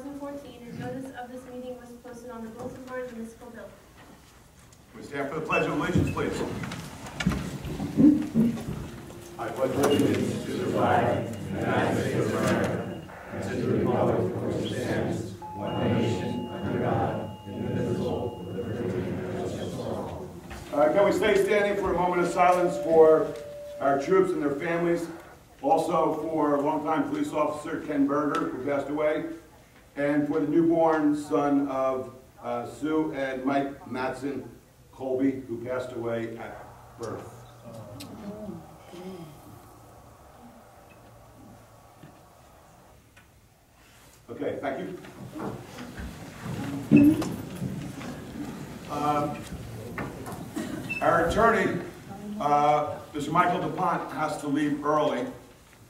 2014, and notice of this meeting was posted on the bulletin board of the municipal building. We stand for the Pledge of Allegiance, please. I pledge allegiance to the flag of the United States of America and to the republic for which it stands, one nation, under God, indivisible, with liberty and justice for all. Can we stay standing for a moment of silence for our troops and their families, also for longtime police officer Ken Berger, who passed away, and for the newborn son of Sue and Mike Matson Colby, who passed away at birth. Okay, thank you. Our attorney, Mr. Michael DuPont, has to leave early.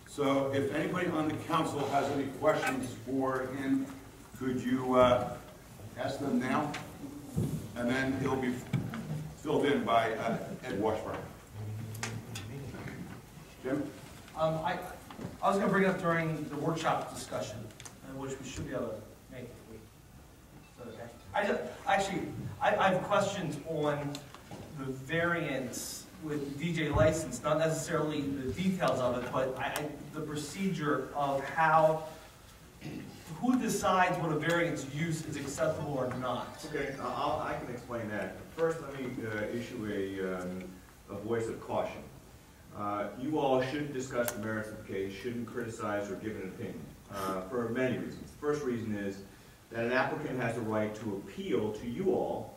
So if anybody on the council has any questions for him, could you ask them now? And then he'll be filled in by Ed Washburn. Jim? I was going to bring it up during the workshop discussion, which we should be able to make. Is that okay? I have questions on the variance with the DJ license, not necessarily the details of it, but the procedure of how, who decides what a variance use is acceptable or not. Okay, I can explain that. First, let me issue a voice of caution. You all shouldn't discuss the merits of the case, shouldn't criticize or give an opinion, for many reasons. The first reason is that an applicant has the right to appeal to you all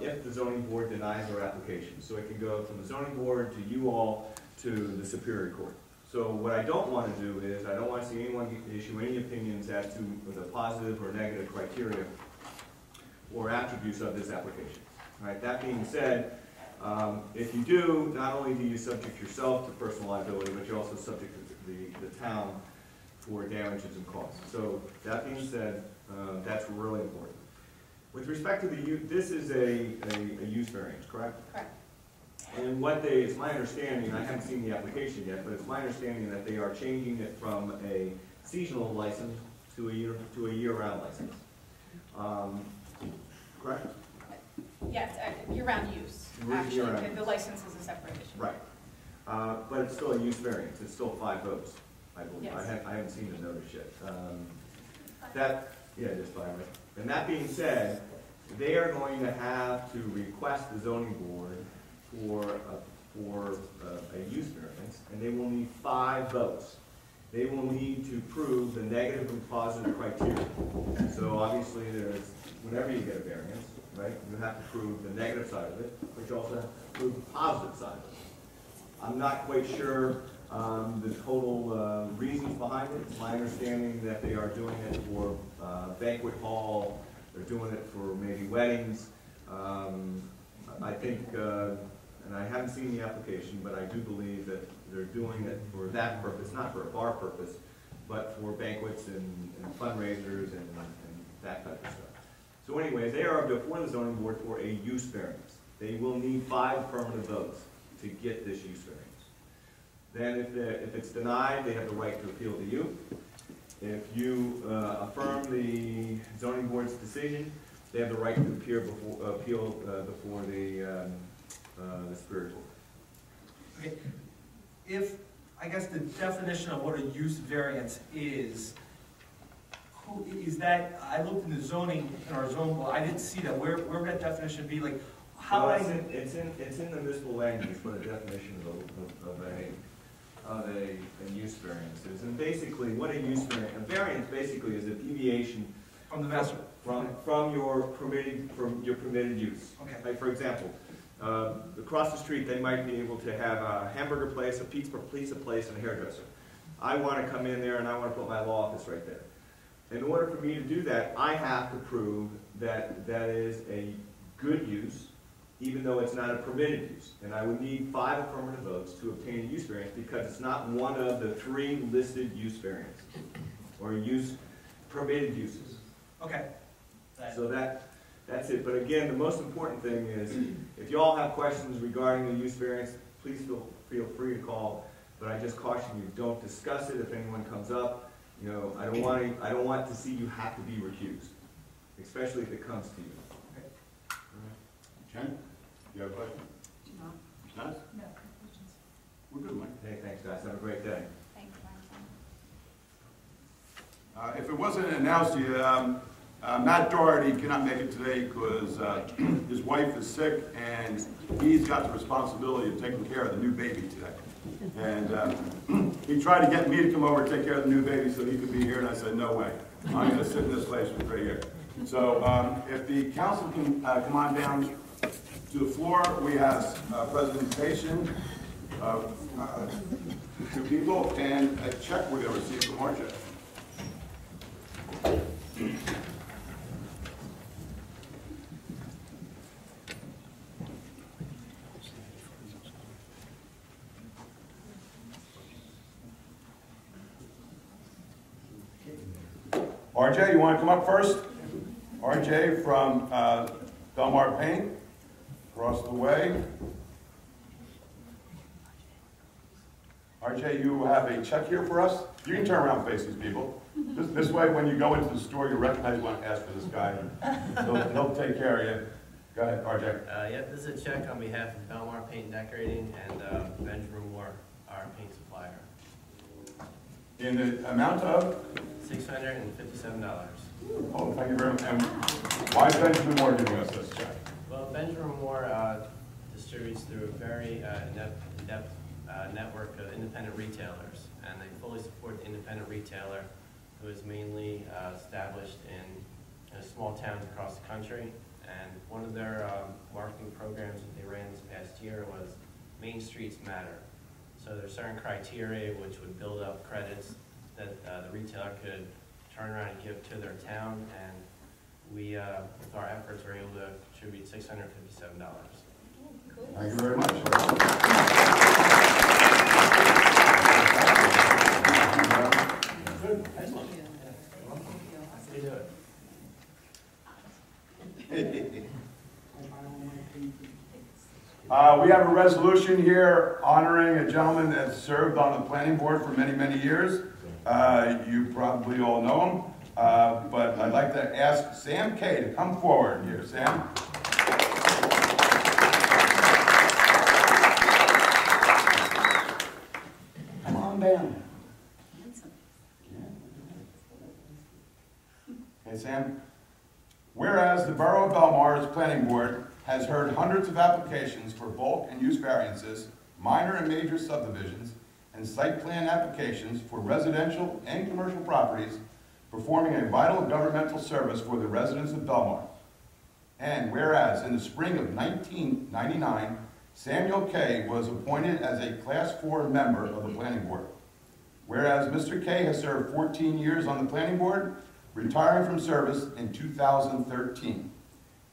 if the zoning board denies their application. So it can go from the zoning board to you all to the Superior Court. So what I don't want to do is, I don't want to see anyone issue any opinions as to the positive or negative criteria or attributes of this application. All right, that being said, if you do, not only do you subject yourself to personal liability, but you're also subject to the town for damages and costs. So that being said, that's really important. With respect to the use, this is a use variance, correct? Correct. And what it's my understanding, I haven't seen the application yet, but it's my understanding that they are changing it from a seasonal license to a year-round license. Correct? Yes, year-round use. Actually, the license is a separate issue. Right. But it's still a use variance. It's still 5 votes, I believe. Yes. I haven't seen the notice yet. Just 5. And that being said, they are going to have to request the zoning board for a use variance, and they will need 5 votes. They will need to prove the negative and positive criteria. So obviously, whenever you get a variance, right, you have to prove the negative side of it, but you also have to prove the positive side of it. I'm not quite sure the total reasons behind it. It's my understanding that they are doing it for banquet hall, they're doing it for maybe weddings. I think, and I haven't seen the application, but I do believe that they're doing it for that purpose, not for a bar purpose, but for banquets and fundraisers and that type of stuff. So anyways, they are before the zoning board for a use variance. They will need 5 affirmative votes to get this use variance. Then if it's denied, they have the right to appeal to you. If you affirm the zoning board's decision, they have the right to appeal before the Superior Court. Okay. If, I guess the definition of what a use variance is that, I looked in the zoning, in our zone law, I didn't see that. Where would that definition be? Like, how well, it's in the municipal land use, what a definition of a use variance is. And basically, what a variance basically is a deviation from the master from your permitted use. Okay. Like for example, across the street they might be able to have a hamburger place, a pizza place, and a hairdresser. I want to come in there and I want to put my law office right there. In order for me to do that, I have to prove that that is a good use, even though it's not a permitted use. And I would need 5 affirmative votes to obtain a use variance because it's not one of the 3 listed use variants or permitted uses. Okay. So that's it. But again, the most important thing is if you all have questions regarding the use variance, please feel free to call. But I just caution you, don't discuss it if anyone comes up. You know, I don't want to see you have to be recused, especially if it comes to you. Jen, you have a question? No. None? No. We're good, Mike. Hey, thanks, guys. Have a great day. Thank you, If it wasn't announced to you, Matt Doherty cannot make it today because his wife is sick and he's got the responsibility of taking care of the new baby today. And he tried to get me to come over and take care of the new baby so he could be here, and I said, no way. I'm going to sit in this place right here. So if the council can come on down to the floor, we have a presentation of 2 people and a check we're going to receive from Marcia. RJ, you want to come up first? RJ from Belmar Paint, across the way. RJ, you have a check here for us. You can turn around and face these people. This way, when you go into the store, you recognize you want to ask for this guy. He'll take care of you. Go ahead, RJ. Yep, this is a check on behalf of Belmar Paint and Decorating and Benjamin Moore, our paint supplier. In the amount of? $657. Oh, thank you very much. And why is Benjamin Moore giving us this check? Well, Benjamin Moore distributes through a very in-depth network of independent retailers, and they fully support the independent retailer who is mainly established in small towns across the country. And one of their marketing programs that they ran this past year was Main Streets Matter. So there's certain criteria which would build up credits that the retailer could turn around and give to their town, and we, with our efforts, were able to contribute $657. Thank you very much. Good. Excellent. You do it. We have a resolution here honoring a gentleman that served on the planning board for many, many years. You probably all know him, but I'd like to ask Sam Kay to come forward here. Sam? Come on down. Okay, Sam. Whereas the Borough of Belmar's Planning Board has heard hundreds of applications for bulk and use variances, minor and major subdivisions, and site plan applications for residential and commercial properties performing a vital governmental service for the residents of Belmar. And whereas in the spring of 1999, Samuel Kay was appointed as a Class 4 member of the Planning Board. Whereas Mr. Kay has served 14 years on the Planning Board, retiring from service in 2013.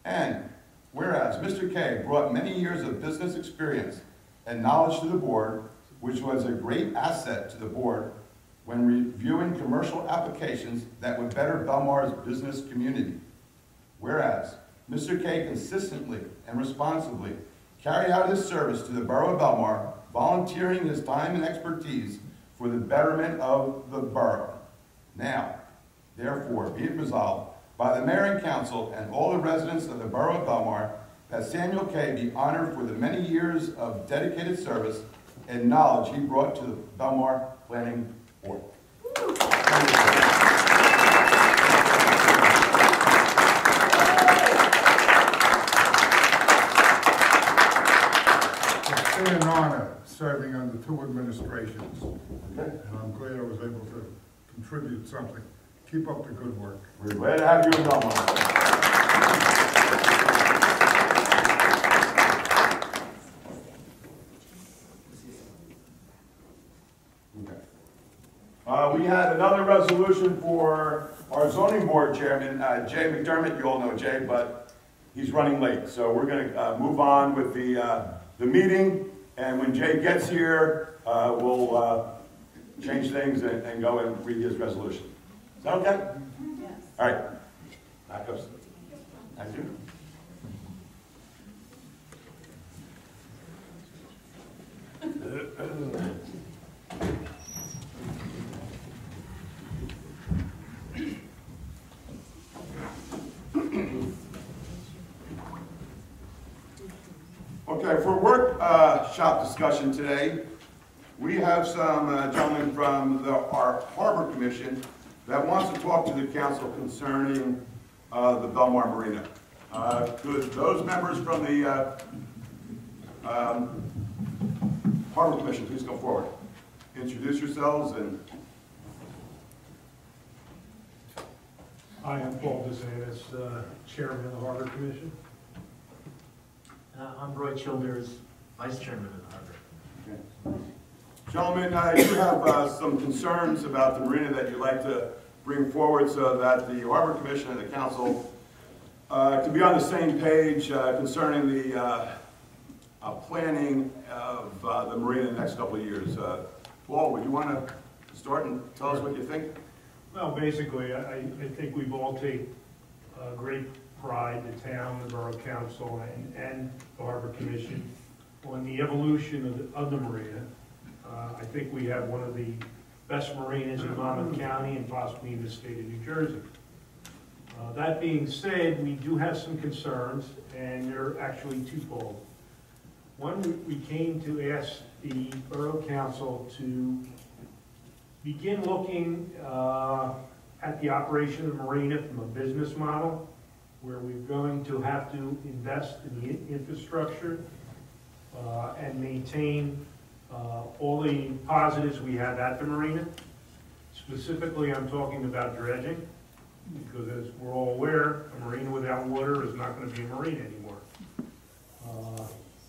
And whereas Mr. Kay brought many years of business experience and knowledge to the board, which was a great asset to the board when reviewing commercial applications that would better Belmar's business community. Whereas Mr. Kay consistently and responsibly carried out his service to the Borough of Belmar, volunteering his time and expertise for the betterment of the borough. Now, therefore, be it resolved by the Mayor and Council and all the residents of the Borough of Belmar that Samuel Kay be honored for the many years of dedicated service and knowledge he brought to the Belmar Planning Board. It's been an honor serving under 2 administrations, and I'm glad I was able to contribute something. Keep up the good work. We're glad to have you in Belmar. We had another resolution for our zoning board chairman, Jay McDermott. You all know Jay, but he's running late. So we're going to move on with the meeting. And when Jay gets here, we'll change things and go and read his resolution. Is that okay? Yes. All right. Back up. Thank you. Okay, for workshop discussion today, we have some gentlemen from our Harbor Commission that wants to talk to the council concerning the Belmar Marina. Could those members from the Harbor Commission please come forward? Introduce yourselves and... Hi, I'm Paul DeSantis, Chairman of the Harbor Commission. I'm Roy Childers, Vice Chairman of the Harbor. Okay. Gentlemen, you have some concerns about the marina that you'd like to bring forward so that the Harbor Commission and the Council can be on the same page concerning the planning of the marina in the next couple of years. Paul, would you want to start and tell us what you think? Well, basically, I think we've all taken great pride, the town, the Borough Council, and the Harbor Commission, on the evolution of the marina. I think we have one of the best marinas in Monmouth County and possibly in the state of New Jersey. That being said, we do have some concerns, and they're actually twofold. One, we came to ask the Borough Council to begin looking at the operation of the marina from a business model, where we're going to have to invest in the infrastructure and maintain all the positives we have at the marina. Specifically, I'm talking about dredging, because as we're all aware, a marina without water is not going to be a marina anymore.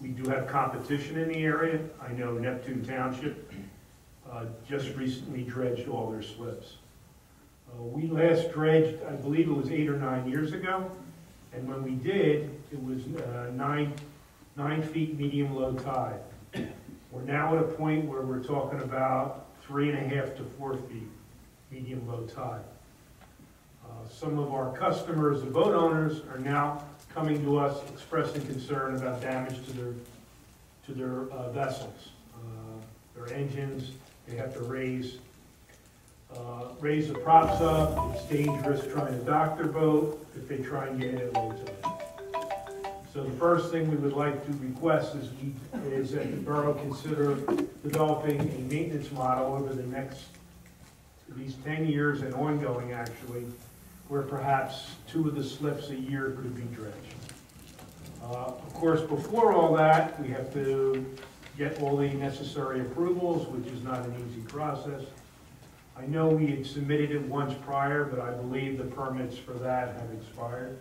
We do have competition in the area. I know Neptune Township just recently dredged all their slips. We last dredged, I believe it was 8 or 9 years ago, and when we did, it was 9 feet medium low tide. We're now at a point where we're talking about 3.5 to 4 feet medium low tide. Some of our customers, the boat owners, are now coming to us expressing concern about damage to their vessels. Their engines, they have to raise the props up. It's dangerous trying to dock their boat if they try and get it at low tide. So the first thing we would like to request is that the borough consider developing a maintenance model over the next at least 10 years and ongoing, actually, where perhaps 2 of the slips a year could be dredged. Of course, before all that, we have to get all the necessary approvals, which is not an easy process. I know we had submitted it once prior, but I believe the permits for that have expired.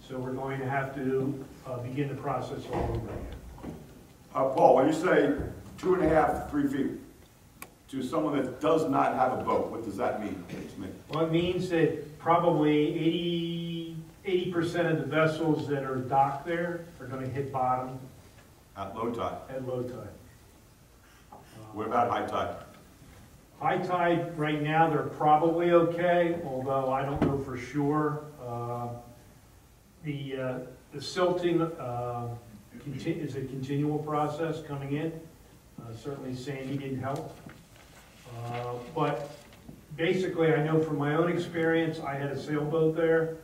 So we're going to have to begin the process all over again. Paul, when you say 2.5 to 3 feet to someone that does not have a boat, what does that mean to me? Well, it means that probably 80% of the vessels that are docked there are going to hit bottom At low tide. at low tide. What about high tide? High tide, right now, they're probably okay, although I don't know for sure. The silting is a continual process coming in. Certainly Sandy didn't help. But basically, I know from my own experience, I had a sailboat there.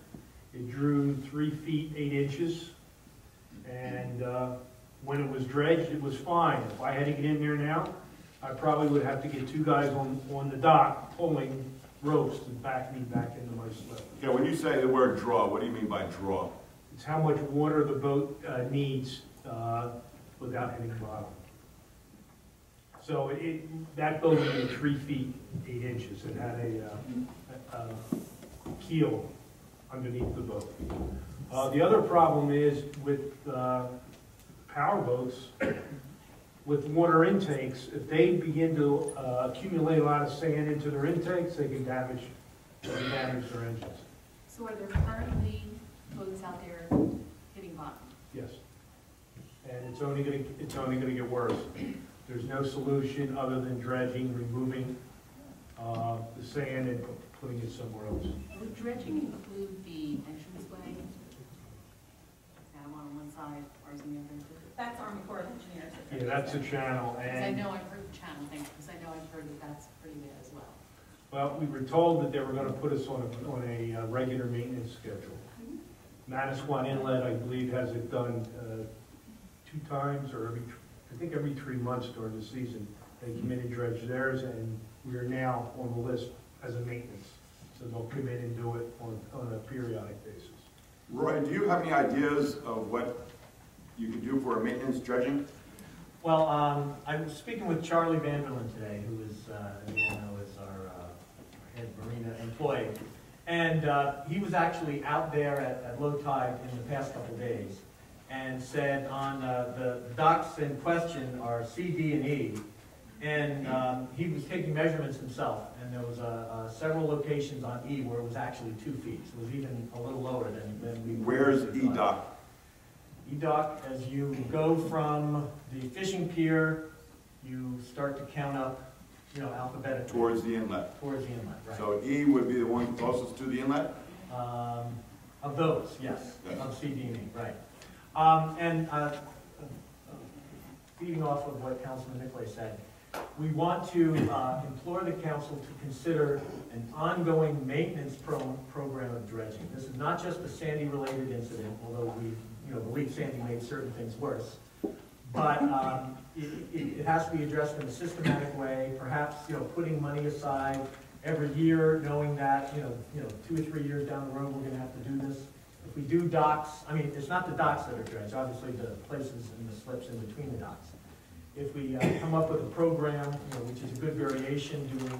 It drew 3 feet 8 inches. And when it was dredged, it was fine. If I had to get in there now, I probably would have to get 2 guys on the dock pulling ropes to back me back into my slip. Okay, when you say the word draw, what do you mean by draw? It's how much water the boat needs without hitting bottom. So that boat was 3 feet 8 inches. It had a keel underneath the boat. The other problem is with power boats, with water intakes, if they begin to accumulate a lot of sand into their intakes, they can damage their engines. So are there currently boats out there hitting bottom? Yes. And it's only gonna get worse. There's no solution other than dredging, removing the sand and putting it somewhere else. Would dredging include the entranceway? That one on one side, ours on the other? That's Army Corps of Engineers. Yeah, that's a channel, Because I and, know I've heard the channel thing, because I know I've heard that that's pretty bad as well. well, we were told that they were gonna put us on a regular maintenance schedule. Manasquan Inlet, I believe, has it done 2 times or I think every 3 months during the season, they come in and dredge theirs, and we are now on the list as a maintenance. So they'll come in and do it on a periodic basis. Roy, do you have any ideas of what you could do for a maintenance dredging? Well, I was speaking with Charlie Vanderlyn today, who is, as you all know, is our head marina employee. And he was actually out there at low tide in the past couple of days and said on the docks in question are C, D, and E. And he was taking measurements himself, and there was several locations on E where it was actually 2 feet. So it was even a little lower than we. Where's E-Dock? E-Dock, as you go from the fishing pier, you start to count up, alphabetically. Towards the inlet. Towards the inlet, right. So E would be the one closest to the inlet? Of those, yes, Yes. of C, D, and E, right. Feeding off of what Councilman Nicolay said, we want to implore the council to consider an ongoing maintenance program of dredging. This is not just a Sandy-related incident, although we believe Sandy made certain things worse. But it has to be addressed in a systematic way, perhaps putting money aside every year, knowing that 2 or 3 years down the road we're going to have to do this. If we do docks, it's not the docks that are dredged, obviously the places and the slips in between the docks. If we come up with a program, which is a good variation, doing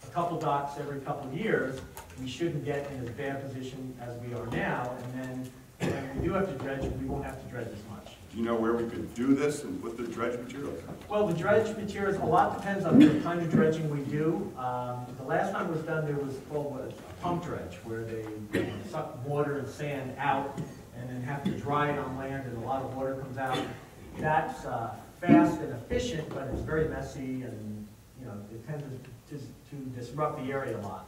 a couple docks every couple of years, we shouldn't get in as bad position as we are now, and then when we do have to dredge, we won't have to dredge as much. Do you know where we could do this and put the dredge materials? Well, the dredge materials, a lot depends on the kind of dredging we do. The last time it was done, there was called a pump dredge, where they suck water and sand out and then have to dry it on land, and a lot of water comes out. That's fast and efficient, but it's very messy, and it tends to disrupt the area a lot.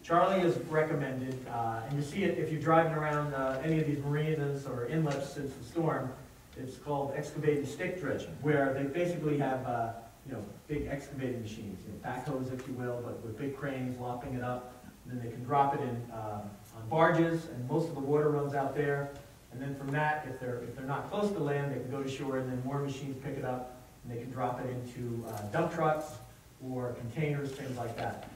Charlie has recommended, and you see it if you're driving around any of these marinas or inlets since the storm, it's called excavating stick dredging, where they basically have big excavating machines, backhoes if you will, but with big cranes lopping it up. And then they can drop it in on barges, and most of the water runs out there. And then from that, if they're not close to land, they can go to shore, and then more machines pick it up, and they can drop it into dump trucks or containers, things like that.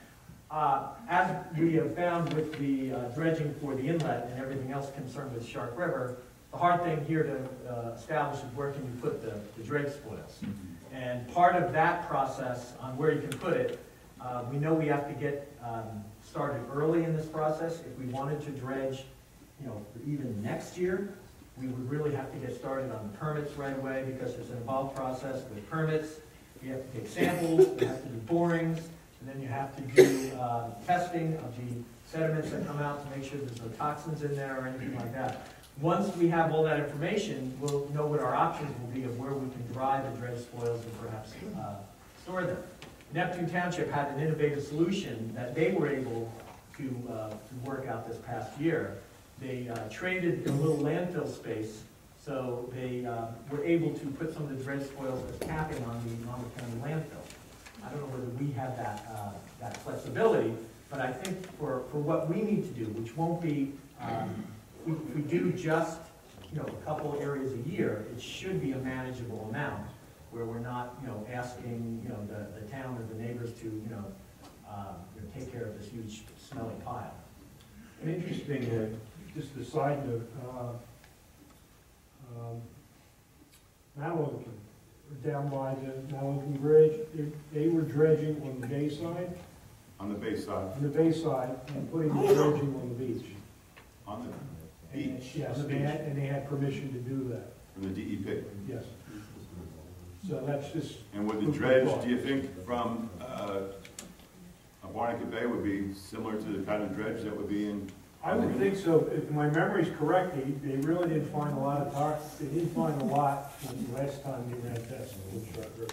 As we have found with the dredging for the inlet and everything else concerned with Shark River, the hard thing here to establish is where can you put the dredge spoils. And part of that process on where you can put it, we know we have to get started early in this process. If we wanted to dredge even next year, we would really have to get started on the permits right away, because it's an involved process with permits. You have to take samples, you have to do borings, and then you have to do testing of the sediments that come out to make sure there's no toxins in there or anything like that. Once we have all that information, we'll know what our options will be of where we can dry the dredge spoils and perhaps store them. Neptune Township had an innovative solution that they were able to work out this past year. They traded a little landfill space, so they were able to put some of the dredge spoils as capping on the county landfill. I don't know whether we have that flexibility, but I think for what we need to do, which won't be, if we do just a couple areas a year, it should be a manageable amount, where we're not asking the town or the neighbors to take care of this huge smelly pile. An interesting, just a side note, Mallorcan, down by the Mallorcan Bridge, they were dredging on the bay side. On the bay side? On the bay side, and putting the dredging on the beach. On the beach? Yes, and they had permission to do that. From the DEP? Yes. So that's just. And would the dredge, do you think, from Barnegat Bay would be similar to the kind of dredge that would be in? I would think so. If my memory's correct, they really didn't find a lot of they didn't find a lot the last time they ran tests on Shark River.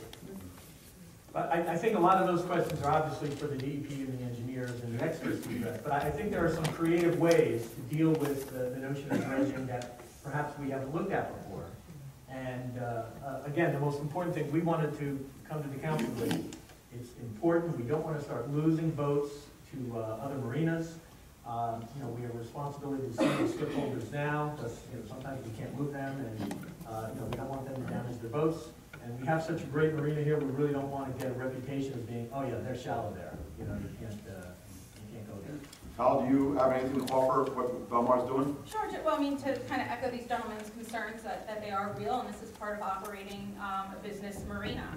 But I think a lot of those questions are obviously for the DEP and the engineers and the experts to address. But I think there are some creative ways to deal with the notion of dredging that perhaps we haven't looked at before. And again, the most important thing we wanted to come to the council with, it's important. We don't want to start losing boats to other marinas. You know, we have a responsibility to see the skip holders now, because, you know, sometimes we can't move them, and, you know, we don't want them to damage their boats. And we have such a great marina here, we really don't want to get a reputation as being, oh yeah, they're shallow there, you know, you can't go there. Kyle, do you have anything to offer what Belmar's doing? Sure, well, I mean, to kind of echo these gentlemen's concerns that they are real, and this is part of operating a business marina.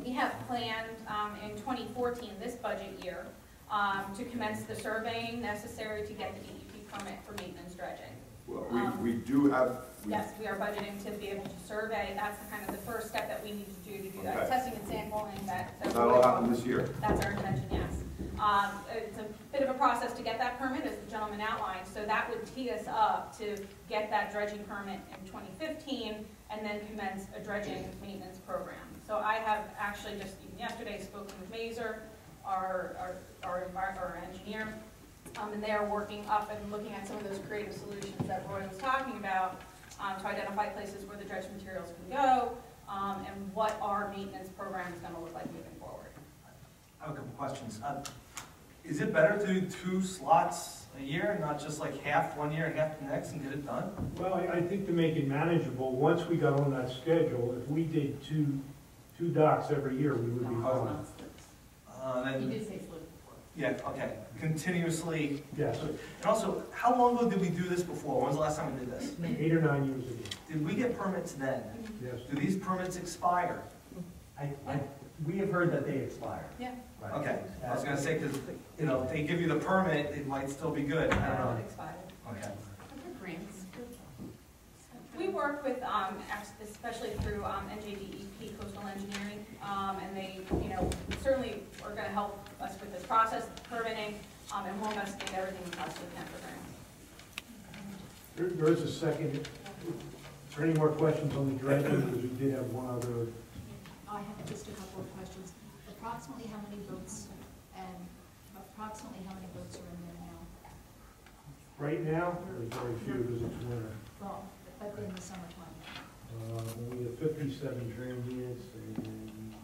We have planned in 2014, this budget year, to commence the surveying necessary to get the DEP permit for maintenance dredging. Well, we do have. Yes, we are budgeting to be able to survey. That's kind of the first step that we need to do that Okay. testing and sampling. That'll happen this year. That's our intention, yes. It's a bit of a process to get that permit, as the gentleman outlined, so that would tee us up to get that dredging permit in 2015 and then commence a dredging maintenance program. So I have actually just even yesterday spoken with Mazer, our engineer, and they are working up and looking at some of those creative solutions that Roy was talking about to identify places where the dredge materials can go and what our maintenance program is going to look like moving forward. I have a couple questions. Is it better to do 2 slots a year, not just like half one year and half the next, and get it done? Well, I think to make it manageable, once we got on that schedule, if we did two docks every year, we would be fine. You Then, did say split before. yeah, okay, continuously. Yes, And also, how long ago did we do this before? When was the last time we did this? 8 or 9 years ago, Did we get permits then? yes. Do these permits expire? We have heard that they expire. Yeah. Right. Okay, I was gonna say, because, you know, if they give you the permit, it might still be good. I don't know. Expired. Okay. Grants. We work with, especially through NJDEP Coastal Engineering, and they, you know, certainly are going to help us with this process, permitting, and we'll investigate everything we possibly can for grants. There is a second. Is there any more questions on the dredging? Because we did have one other. I have just a couple of questions. Approximately how many boats are in there now? Right now, there's very few because it's winter. Well, but in the summertime. We have 57 transients and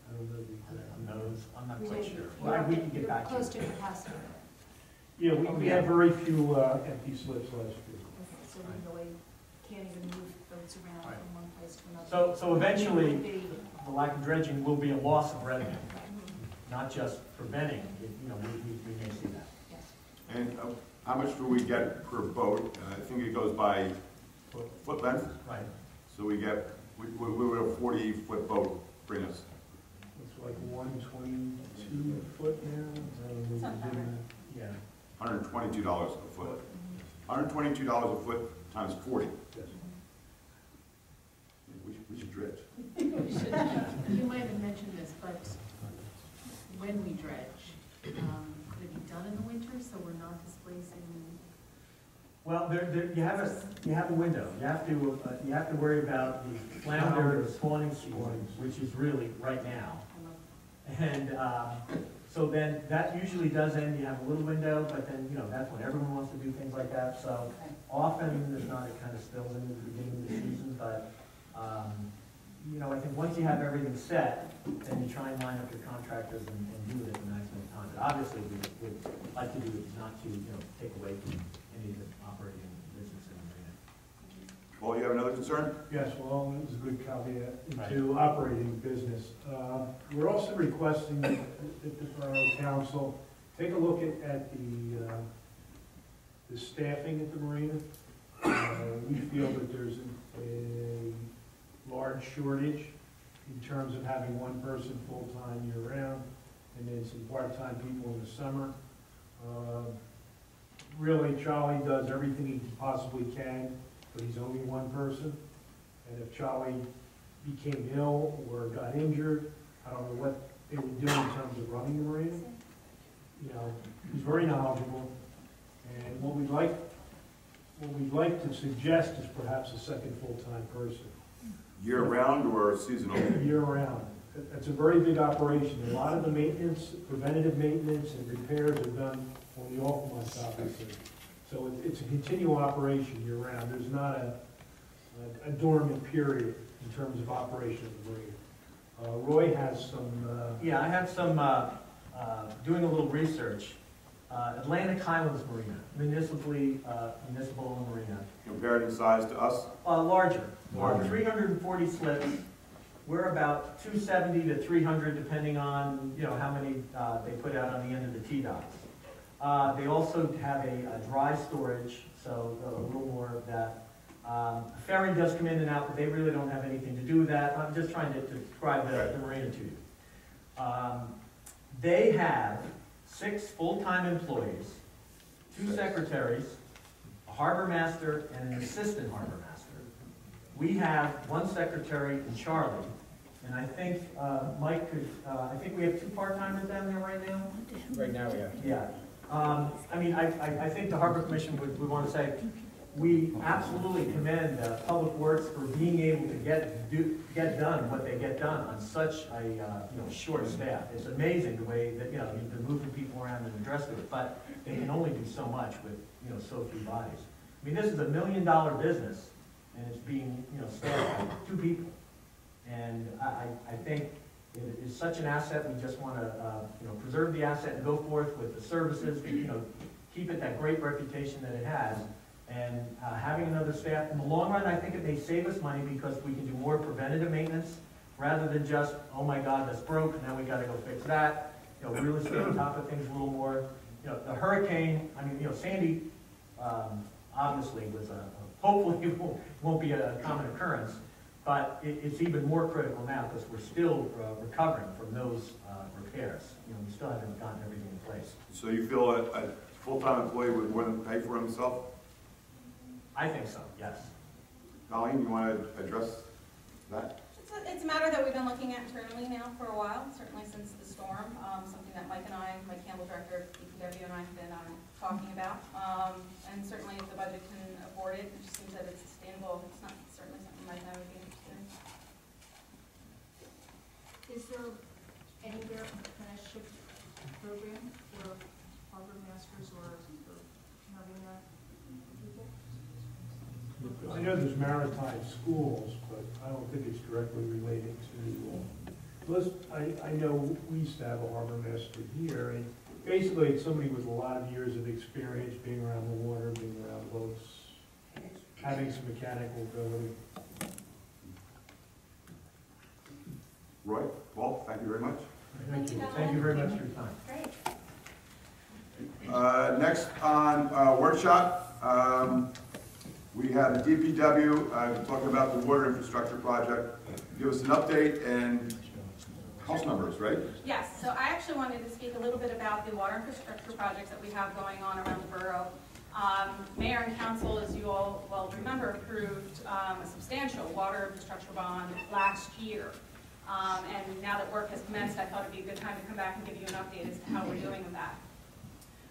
I don't know the exact numbers. I'm not You're- quite sure. you're- Well, we can get you're back to close you. to capacity, Yeah, we had very few empty slips last year. so we really can't even move boats around Right. from one place to another. So eventually, Would be- the lack of dredging will be a loss of revenue, not just preventing it, you know, we may see that. Yes. And how much do we get per boat? I think it goes by foot length. Right. So we would a 40-foot boat bring us. It's like 122 foot now. Something. Yeah. $122 a foot. $122 a foot times 40. Yes. We should dredge. You might have mentioned this, but when we dredge, could it be done in the winter so we're not displacing? Well, you have a window. You have to worry about the flounder, the spawning season, which is really right now. And so then that usually does end, you have a little window, but then, you know, that's when everyone wants to do things like that. So often there's not, it kind of spills into the beginning of the season, but, you know, I think once you have everything set, then you try and line up your contractors and do it at the maximum time. But obviously, we would like to do it not to, you know, take away from any of the operating business in the marina. Paul, you have another concern? Yes, well, it was a good caveat Right. to operating business. We're also requesting that the Borough Council take a look at the staffing at the marina. We feel that there's a large shortage in terms of having one person full-time year-round and then some part-time people in the summer. Really, Charlie does everything he possibly can, but he's only one person. And if Charlie became ill or got injured, I don't know what they would do in terms of running the marina. You know, he's very knowledgeable. And what we'd like to suggest is perhaps a second full-time person. Year-round or seasonal? Year-round. It's a very big operation. A lot of the maintenance, preventative maintenance and repairs are done on the off-months, obviously. So it's a continual operation year-round. There's not a dormant period in terms of operation of the marina. Roy has some... Yeah, I have some, doing a little research, Atlantic Highlands Marina, municipal marina. Compared in size to us? Larger. Larger. 340 slips. We're about 270 to 300, depending on, you know, how many they put out on the end of the T-docks. They also have a dry storage, so a little more of that. Ferry does come in and out, but they really don't have anything to do with that. I'm just trying to describe the marina to you. They have 6 full-time employees, 2 secretaries, a harbor master, and an assistant harbor master. We have 1 secretary and Charlie, and I think Mike could, I think we have 2 part-timers down there right now? Right now, yeah. Yeah. I mean, I think the Harbor Commission would want to say, we absolutely commend Public Works for being able to get done what they get done on such a short staff. It's amazing the way that they're moving people around and addressing it, but they can only do so much with so few bodies. I mean, this is $1 million business, and it's being staffed by 2 people, and I think it is such an asset. We just want to preserve the asset and go forth with the services. Keep it that great reputation that it has. And having another staff, in the long run, I think it may save us money because we can do more preventative maintenance rather than just, oh my God, that's broke, now we got to go fix that. Really stay on top of things a little more. The hurricane, I mean, Sandy obviously was hopefully it won't be a common occurrence, but it's even more critical now because we're still recovering from those repairs. We still haven't gotten everything in place. So you feel a full-time employee would more than pay for himself? I think so, yes. Colleen, you want to address that? It's a matter that we've been looking at internally now for a while, certainly since the storm, something that Mike Campbell, Director of DPW, and I have been talking about. And certainly if the budget can afford it, it just seems that it's sustainable. It's not certainly something Mike and I would be interested in. Is there anywhere an apprenticeship program for harbor masters or marina people? I know there's maritime schools, but I don't think it's directly related to, I know we used to have a harbor master here, and basically it's somebody with a lot of years of experience being around the water, being around boats, having some mechanical ability. Roy, Paul, thank you very much. Thank you. Thank you very much for your time. Great. Next on workshop, we have the DPW talking about the water infrastructure project. Give us an update and house numbers, right? Yes, so I actually wanted to speak a little bit about the water infrastructure projects that we have going on around the borough. Mayor and council, as you all well remember, approved a substantial water infrastructure bond last year. And now that work has commenced, I thought it'd be a good time to come back and give you an update as to how we're doing with that.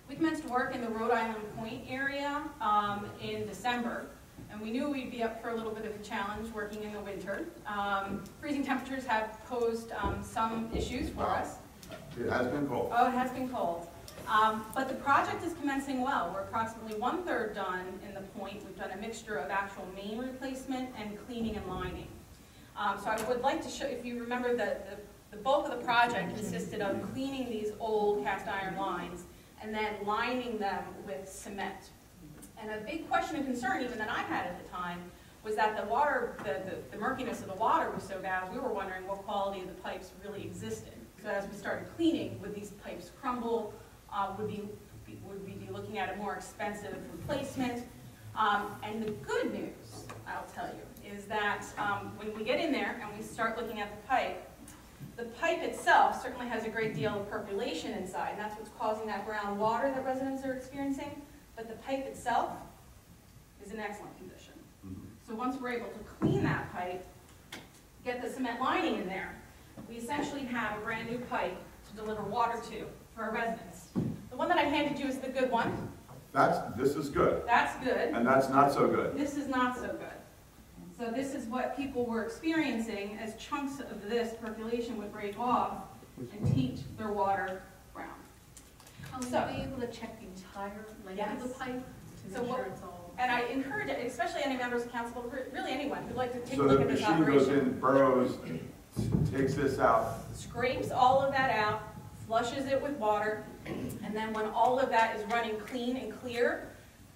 We commenced work in the Rhode Island Point area in December, and we knew we'd be up for a little bit of a challenge working in the winter. Freezing temperatures have posed some issues for us. It has been cold. Oh, it has been cold. But the project is commencing well. We're approximately 1/3 done in the point. We've done a mixture of actual main replacement and cleaning and lining. So I would like to show, if you remember, the bulk of the project consisted of cleaning these old cast iron lines and then lining them with cement. And a big question and concern, even that I had at the time, was that the water, the murkiness of the water was so bad, we were wondering what quality of the pipes really existed. So as we started cleaning, would these pipes crumble? Would we be looking at a more expensive replacement? And the good news, I'll tell you, is that when we get in there and we start looking at the pipe itself certainly has a great deal of percolation inside, and that's what's causing that brown water that residents are experiencing. But the pipe itself is in excellent condition. So once we're able to clean that pipe, get the cement lining in there, we essentially have a brand new pipe to deliver water to for our residents. The one that I handed you is the good one. This is good. That's good. And that's not so good. This is not so good. So this is what people were experiencing as chunks of this percolation would break off and teach their water brown. Would you be able to check the entire length of the pipe to make sure it's all? And I encourage, especially any members of council, really anyone who'd like to take a So look the at this machine goes operation. in, burrows, takes this out. Scrapes all of that out, flushes it with water, and then when all of that is running clean and clear,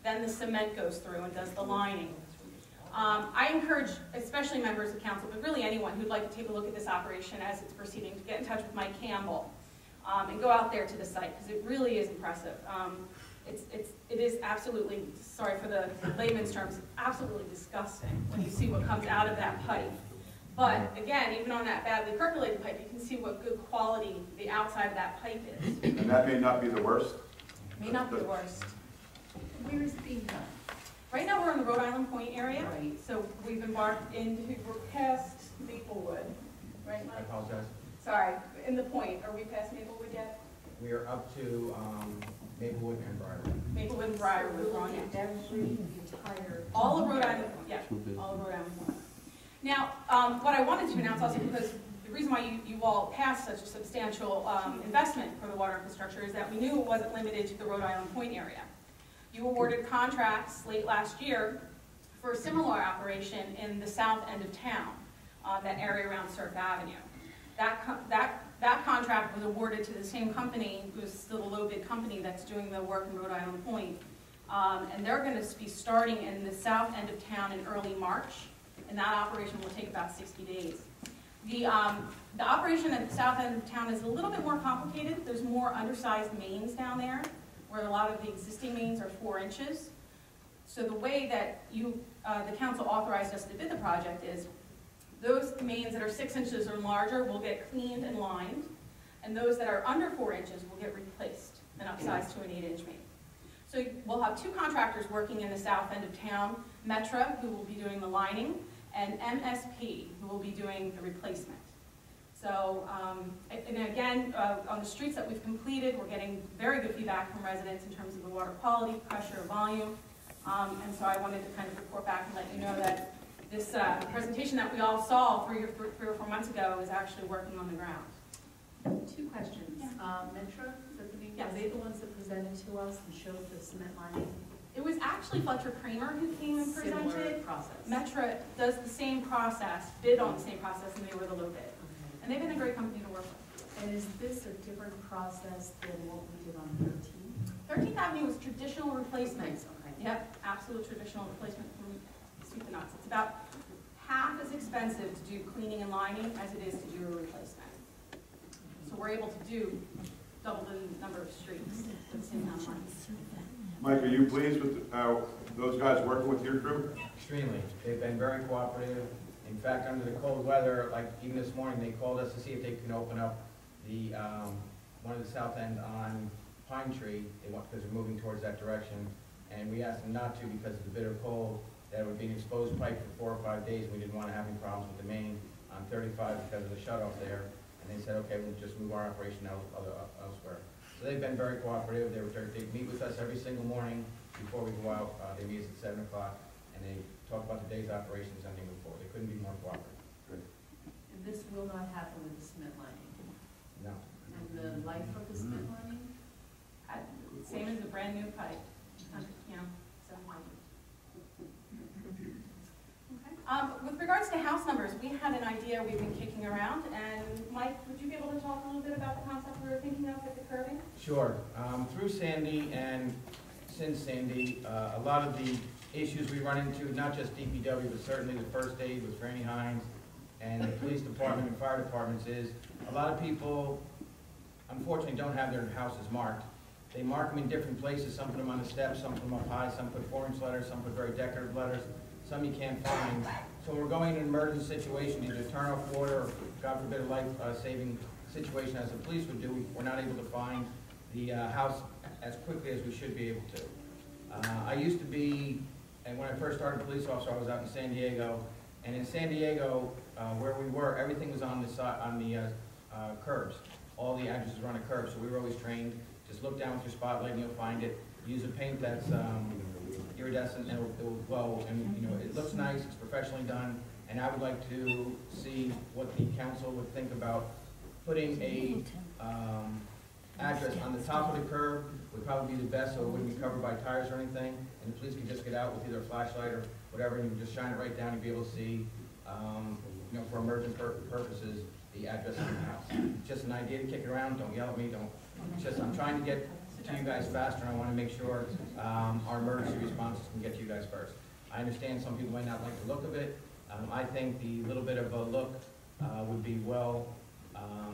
then the cement goes through and does the lining. I encourage, especially members of council, but really anyone who'd like to take a look at this operation as it's proceeding, to get in touch with Mike Campbell and go out there to the site, because it really is impressive. It is absolutely, sorry for the layman's terms, absolutely disgusting when you see what comes out of that pipe. But again, even on that badly percolated pipe, you can see what good quality the outside of that pipe is. And that may not be the worst? May not be the worst. Where is it being done? Right now, we're in the Rhode Island Point area. Right. So we've embarked into, we're past Maplewood, right, I Mike? apologize. Sorry, in the point. Are we past Maplewood yet? We are up to Maplewood and Briarwood. Maplewood and Briarwood, we're on it. Every entire. All of Rhode Island, yeah, all of Rhode Island Point. Now, what I wanted to announce also, because the reason why you all passed such a substantial investment for the water infrastructure is that we knew it wasn't limited to the Rhode Island Point area. You awarded contracts late last year for a similar operation in the south end of town, that area around Surf Avenue. That contract was awarded to the same company, who's still a low bid company that's doing the work in Rhode Island Point. And they're going to be starting in the south end of town in early March, and that operation will take about 60 days. The operation at the south end of town is a little bit more complicated. There's more undersized mains down there, where a lot of the existing mains are 4 inches. So the way that the council authorized us to bid the project is those mains that are 6 inches or larger will get cleaned and lined, and those that are under 4 inches will get replaced and upsized to an 8-inch main. So we'll have 2 contractors working in the south end of town, Metra, who will be doing the lining, and MSP, who will be doing the replacement. So, and again, on the streets that we've completed, we're getting very good feedback from residents in terms of the water quality, pressure, volume. And so I wanted to kind of report back and let you know that this presentation that we all saw 3 or 4 months ago is actually working on the ground. 2 questions. Yeah. Metra, is that the name? Yes. Are they the ones that presented to us and showed the cement lining? It was actually Fletcher Kramer who came and Similar presented. process. Metra does the same process, bid on the same process, and they were the low bid. Okay. And they've been a great company to work with. And is this a different process than what we did on 13? 13th Avenue was traditional replacement. Nice, okay. Yep, absolute traditional replacement from soup to nuts. It's about half as expensive to do cleaning and lining as it is to do a replacement. So we're able to do double the number of streets at the same amount of money. Mike, are you pleased with those guys working with your crew? Extremely. They've been very cooperative. In fact, under the cold weather, like even this morning, they called us to see if they can open up the one of the south end on Pine Tree. They want, because they're moving towards that direction. And we asked them not to because of the bitter cold. That would be an exposed pipe for 4 or 5 days. We didn't want to have any problems with the main on 35 because of the shutoff there. And they said, okay, we'll just move our operation elsewhere. So they've been very cooperative. They meet with us every single morning before we go out. They meet us at 7 o'clock, and they talk about the day's operations and they move forward. They couldn't be more cooperative. And this will not happen with the cement lining? No. And the life of the cement lining? Same as a brand new pipe, you know, so. Okay. With regards to house numbers, we had an idea we've been kicking around, and Mike, would you be able to talk a little bit about the concept we were thinking of with the curbing? Sure. Through Sandy and since Sandy, a lot of the issues we run into, not just DPW, but certainly the first aid with Franny Hines and the police department and fire departments is a lot of people, unfortunately, don't have their houses marked. They mark them in different places. Some put them on the steps, some put them up high, some put 4-inch letters, some put very decorative letters, some you can't find. So when we're going in an emergency situation, either turn off water or, God forbid, a life-saving situation as the police would do, we're not able to find the house as quickly as we should be able to. I used to be, and when I first started police officer, I was out in San Diego, and in San Diego, where we were, everything was on the side, on the curbs. All the addresses were on a curb, so we were always trained. Just look down with your spotlight and you'll find it. Use a paint that's iridescent and it'll glow, and you know it looks nice. It's professionally done, and I would like to see what the council would think about putting a address on the top of the curb. Would probably be the best, so it wouldn't be covered by tires or anything, and the police could just get out with either a flashlight or whatever, and you would just shine it right down and be able to see, you know, for emergency purposes, the address of the house. Just an idea to kick it around, don't yell at me, it's just, I'm trying to get to you guys faster, and I wanna make sure, our emergency responses can get to you guys first. I understand some people might not like the look of it. I think the little bit of a look, would be well,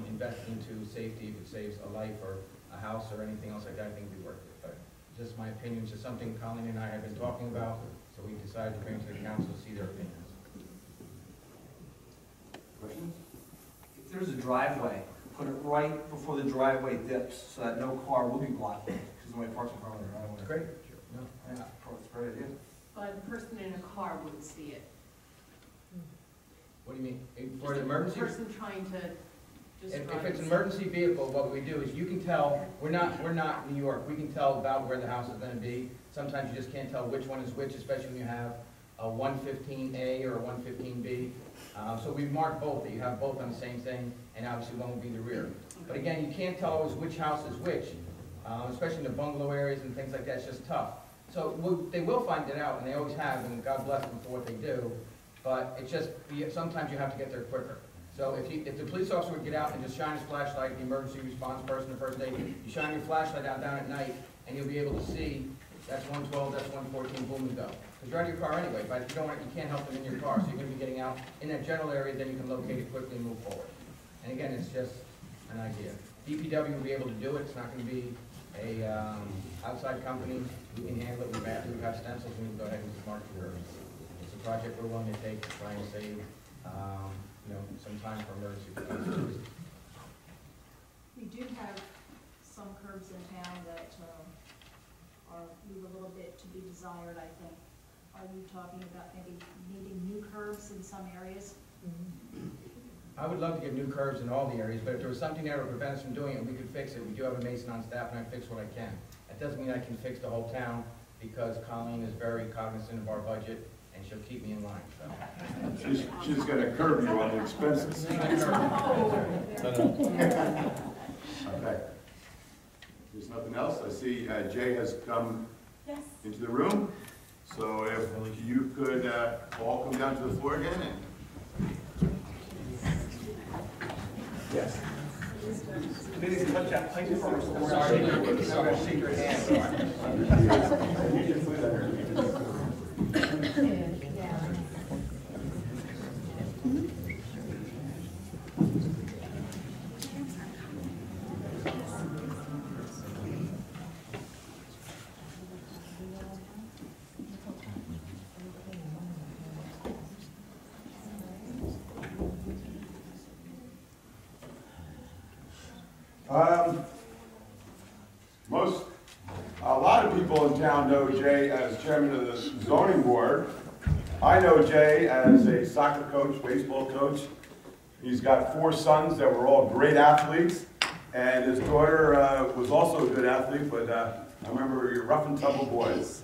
invested into safety. If it saves a life or a house or anything else like that, I think it'd be worth it. But just my opinion, it's just something Colleen and I have been talking about, so we decided to bring it to the council to see their opinions. Questions? If there's a driveway, put it right before the driveway dips, so that no car will be blocking it, because nobody parks in front of the driveway. Great. No. Yeah, that's a great idea. But a person in a car wouldn't see it. What do you mean? For Just an a emergency? person trying to just If drive. it's an emergency vehicle, what we do is you can tell, we're not New York, we can tell about where the house is gonna be. Sometimes you just can't tell which one is which, especially when you have a 115A or a 115B. So we mark both, that you have both on the same thing, and obviously one will be the rear. But again, you can't tell always which house is which, especially in the bungalow areas and things like that, it's just tough. So they will find it out, and they always have, and God bless them for what they do, but it's just, sometimes you have to get there quicker. So if the police officer would get out and just shine his flashlight, the emergency response person, the first aid, you shine your flashlight out down at night, and you'll be able to see, that's 112, that's 114, boom, and go. Because you're out of your car anyway, but if you don't want it, you can't help them in your car, so you're gonna be getting out in that general area, then you can locate it quickly and move forward. And again, it's just an idea. DPW will be able to do it, it's not gonna be a outside company, we can handle it, we've got stencils, we can go ahead and just mark the curves. It's a project we're willing to take to try and save, some time for emergency. We do have some curbs in town that leave a little bit to be desired, I think. Are you talking about maybe needing new curbs in some areas? I would love to get new curbs in all the areas, but if there was something there to prevent us from doing it, we could fix it. We do have a mason on staff, and I fix what I can. That doesn't mean I can fix the whole town, because Colleen is very cognizant of our budget, and she'll keep me in line, so. She's gonna curb you on the expenses. Okay. There's nothing else. I see Jay has come into the room. So if you could all come down to the floor again. Yes. Please touch that plate first. Sorry, shake your hand. A lot of people in town know Jay as chairman of the zoning board. I know Jay as a soccer coach, baseball coach. He's got 4 sons that were all great athletes, and his daughter was also a good athlete, but I remember your rough and tumble boys.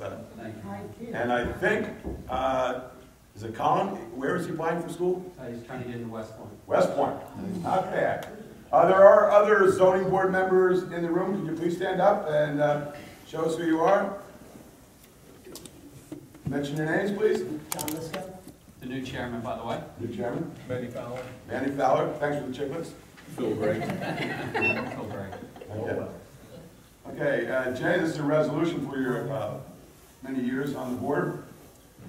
And I think, is it Colin? Where is he applying for school? He's trying to get into West Point. West Point, not bad. There are other zoning board members in the room. Could you please stand up and show us who you are? Mention your names, please. John Lisco. The new chairman, by the way. New chairman. Manny Fowler. Manny Fowler. Thanks for the chicklets. Phil Gray. Phil Gray. Okay, Jay, this is a resolution for your many years on the board.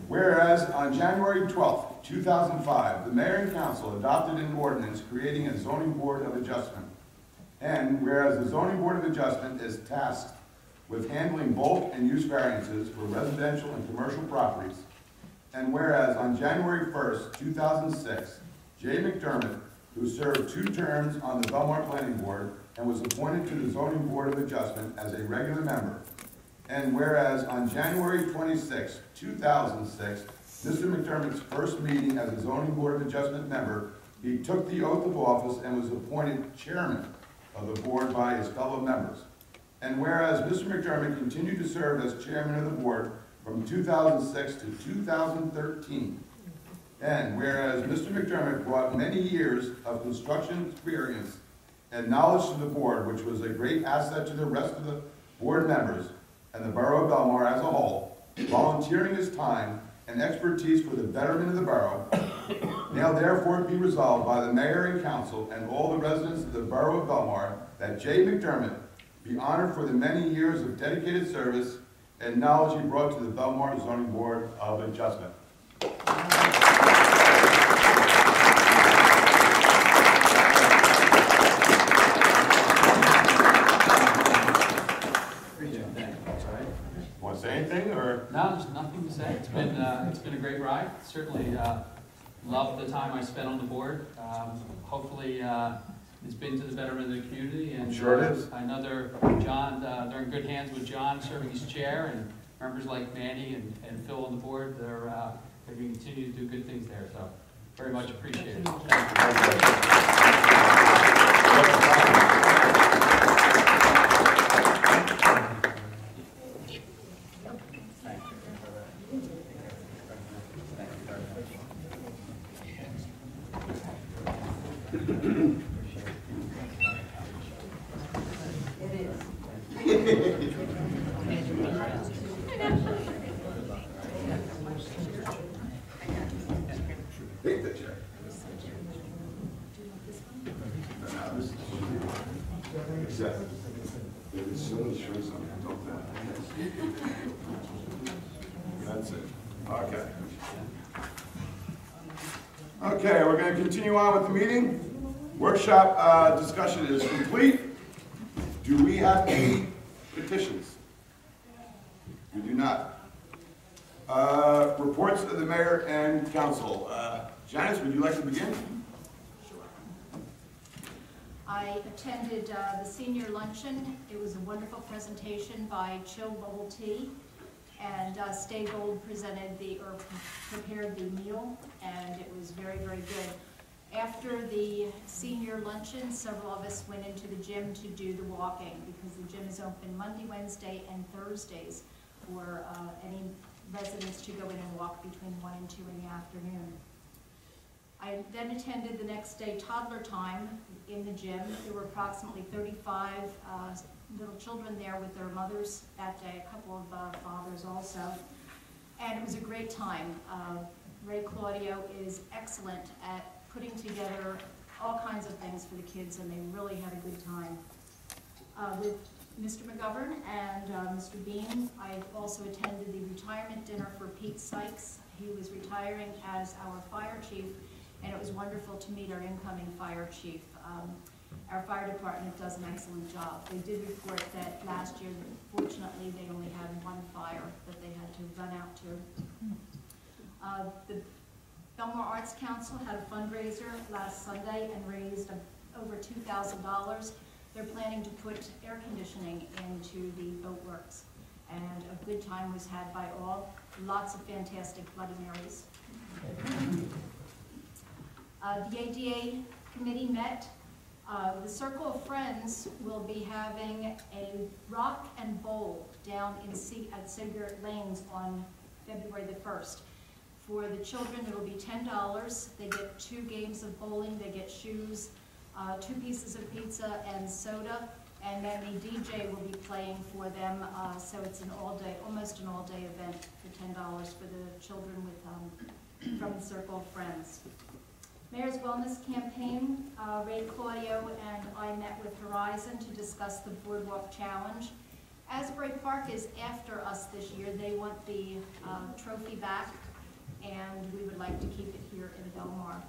Whereas on January 12th, 2005, the mayor and council adopted an ordinance creating a zoning board of adjustment. And whereas the zoning board of adjustment is tasked with handling bulk and use variances for residential and commercial properties. And whereas on January 1st, 2006, Jay McDermott, who served 2 terms on the Belmar Planning Board and was appointed to the Zoning Board of Adjustment as a regular member. And whereas on January 26, 2006, Mr. McDermott's first meeting as a Zoning Board of Adjustment member, he took the oath of office and was appointed chairman of the board by his fellow members. And whereas Mr. McDermott continued to serve as chairman of the board from 2006 to 2013. And whereas Mr. McDermott brought many years of construction experience and knowledge to the board, which was a great asset to the rest of the board members and the borough of Belmar as a whole, volunteering his time and expertise for the betterment of the borough, now therefore be resolved by the mayor and council and all the residents of the borough of Belmar that Jay McDermott be honored for the many years of dedicated service and knowledge he brought to the Belmar Zoning Board of Adjustment. Want to say anything, or? No, there's nothing to say. It's been a great ride. Certainly loved the time I spent on the board. Hopefully it's been to the betterment of the community. And Sure it is. I know they're in good hands with John serving as chair, and members like Manny and Phil on the board. They're going to continue to do good things there. So very much appreciated. Take the chair. Except, there's so many shirts on it, don't that. That's it. Okay. Okay, we're going to continue on with the meeting. Workshop discussion is complete. Do we have any petitions? We do not. Reports of the mayor and council. Janice, would you like to begin? I attended the senior luncheon. It was a wonderful presentation by Chill Bubble Tea, and Stay Gold prepared the meal, and it was very, very good. After the senior luncheon, several of us went into the gym to do the walking, because the gym is open Monday, Wednesday, and Thursdays for any residents to go in and walk between 1 and 2 in the afternoon. I then attended the next day toddler time in the gym. There were approximately 35 little children there with their mothers that day, a couple of fathers also. And it was a great time. Ray Claudio is excellent at putting together all kinds of things for the kids, and they really had a good time. With Mr. McGovern and Mr. Bean, I also attended the retirement dinner for Pete Sykes. He was retiring as our fire chief, and it was wonderful to meet our incoming fire chief. Our fire department does an excellent job. They did report that last year, fortunately, they only had one fire that they had to run out to. The Belmar Arts Council had a fundraiser last Sunday and raised over $2,000. They're planning to put air conditioning into the boatworks, and a good time was had by all. Lots of fantastic Bloody Marys. The ADA committee met. The Circle of Friends will be having a rock and bowl down at Cigarette Lanes on February the 1st. For the children, it will be $10. They get 2 games of bowling, they get shoes, 2 pieces of pizza and soda, and then the DJ will be playing for them. So it's an all-day, almost an all-day event for $10 for the children with from the Circle of Friends. Mayor's Wellness Campaign, Ray Claudio and I met with Horizon to discuss the Boardwalk Challenge. Asbury Park is after us this year. They want the trophy back, and we would like to keep it here in Belmar.